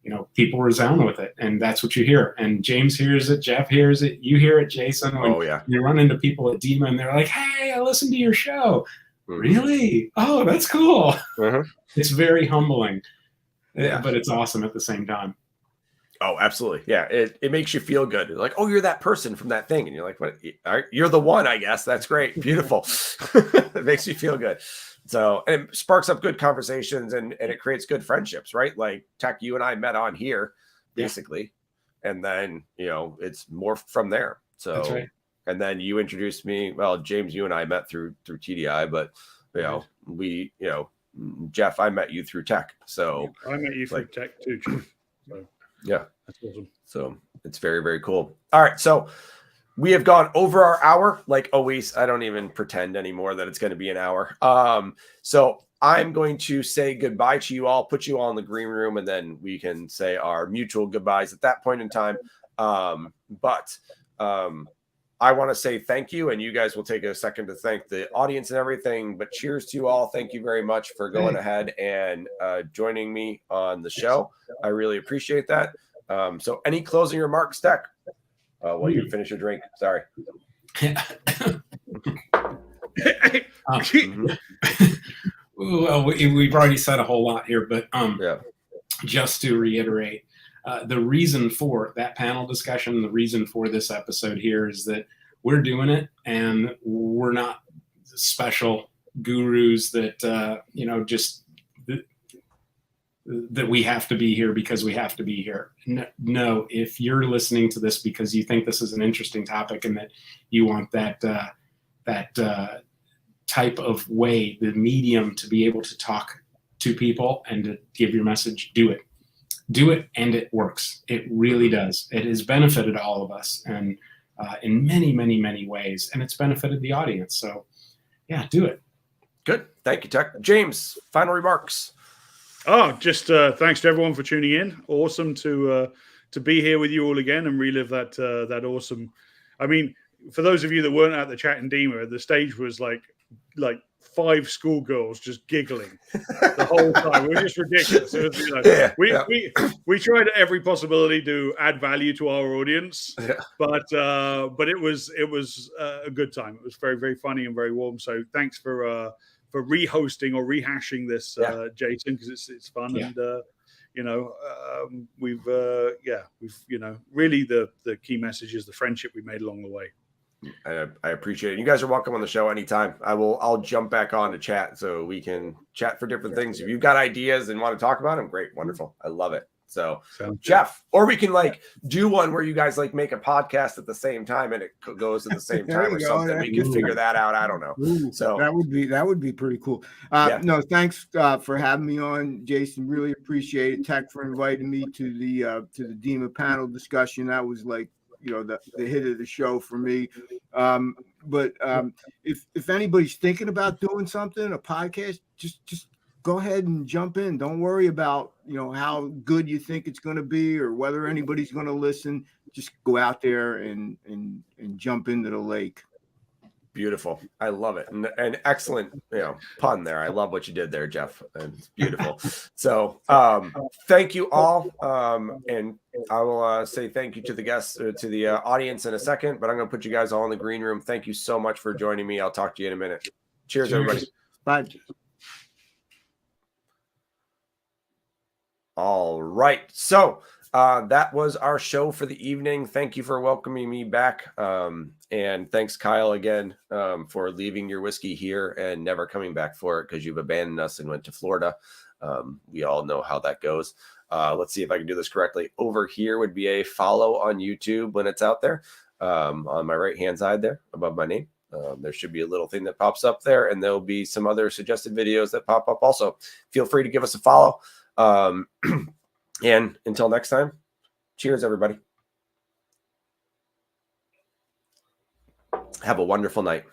you know, people resound with it, and that's what you hear. And James hears it, Jeff hears it, you hear it, Jason. When you run into people at DEMA and they're like, hey, I listened to your show. Really? Oh, that's cool. It's very humbling. Yeah. But it's awesome at the same time. Oh, absolutely. Yeah. It makes you feel good. Like, oh, you're that person from that thing. And you're like, what? All right, you're the one, I guess. That's great. Beautiful. It makes you feel good. So, and it sparks up good conversations, and it creates good friendships, right? Like Tech, you and I met on here basically. And then, you know, it's more from there. So, that's right. And then you introduced me. Well, James, you and I met through TDI, but you know, Jeff, I met you through Tech. So I met you through Tech too, Chief. So yeah, that's awesome. So it's very, very cool. All right, so we have gone over our hour. Like always, I don't even pretend anymore that it's going to be an hour. So I'm going to say goodbye to you all, put you all in the green room, and then we can say our mutual goodbyes at that point in time. But I want to say thank you, and you guys will take a second to thank the audience and everything. But cheers to you all. Thank you very much for going ahead and joining me on the show. I really appreciate that. So any closing remarks, Tech? While you finish your drink. Sorry. Well, we've already said a whole lot here, but just to reiterate, the reason for that panel discussion, the reason for this episode here is that we're doing it, and we're not special gurus that just that we have to be here because we have to be here. No, if you're listening to this because you think this is an interesting topic and that you want that type of way, the medium to be able to talk to people and to give your message, do it. Do it, and it works. It really does. It has benefited all of us, and in many, many, many ways, and it's benefited the audience. So, yeah, do it. Good. Thank you, Tech. James, final remarks. Oh, just thanks to everyone for tuning in. Awesome to be here with you all again and relive that awesome. I mean, for those of you that weren't at the chat in DEMA, the stage was like 5 schoolgirls just giggling the whole time. It was just ridiculous. It was, we tried every possibility to add value to our audience, but it was a good time. It was very, very funny and very warm. So thanks for rehosting or rehashing this, Jason, because it's fun and we've really the key message is the friendship we made along the way. I appreciate it. You guys are welcome on the show anytime. I'll jump back on to chat so we can chat for different things. If you've got ideas and want to talk about them, great, wonderful. I love it. So Jeff, or we can do one where you guys make a podcast at the same time and it goes at the same time or something. We can figure that out. I don't know. So that would be pretty cool. No, thanks for having me on, Jason. Really appreciate it. Tech for inviting me to the DEMA panel discussion. That was the hit of the show for me. But if anybody's thinking about doing something, a podcast, just go ahead and jump in. Don't worry about, how good you think it's going to be or whether anybody's going to listen. Just go out there and jump into the lake. Beautiful. I love it. And an excellent, pun there. I love what you did there, Jeff. It's beautiful. So thank you all. And I will say thank you to the guests, to the audience in a second, but I'm going to put you guys all in the green room. Thank you so much for joining me. I'll talk to you in a minute. Cheers. Everybody. Bye. All right. So that was our show for the evening. Thank you for welcoming me back. And thanks, Kyle, again, for leaving your whiskey here and never coming back for it because you've abandoned us and went to Florida. We all know how that goes. Let's see if I can do this correctly. Over here would be a follow on YouTube when it's out there. On my right-hand side there above my name. There should be a little thing that pops up there, and there'll be some other suggested videos that pop up also. Feel free to give us a follow. And until next time, cheers, everybody. Have a wonderful night.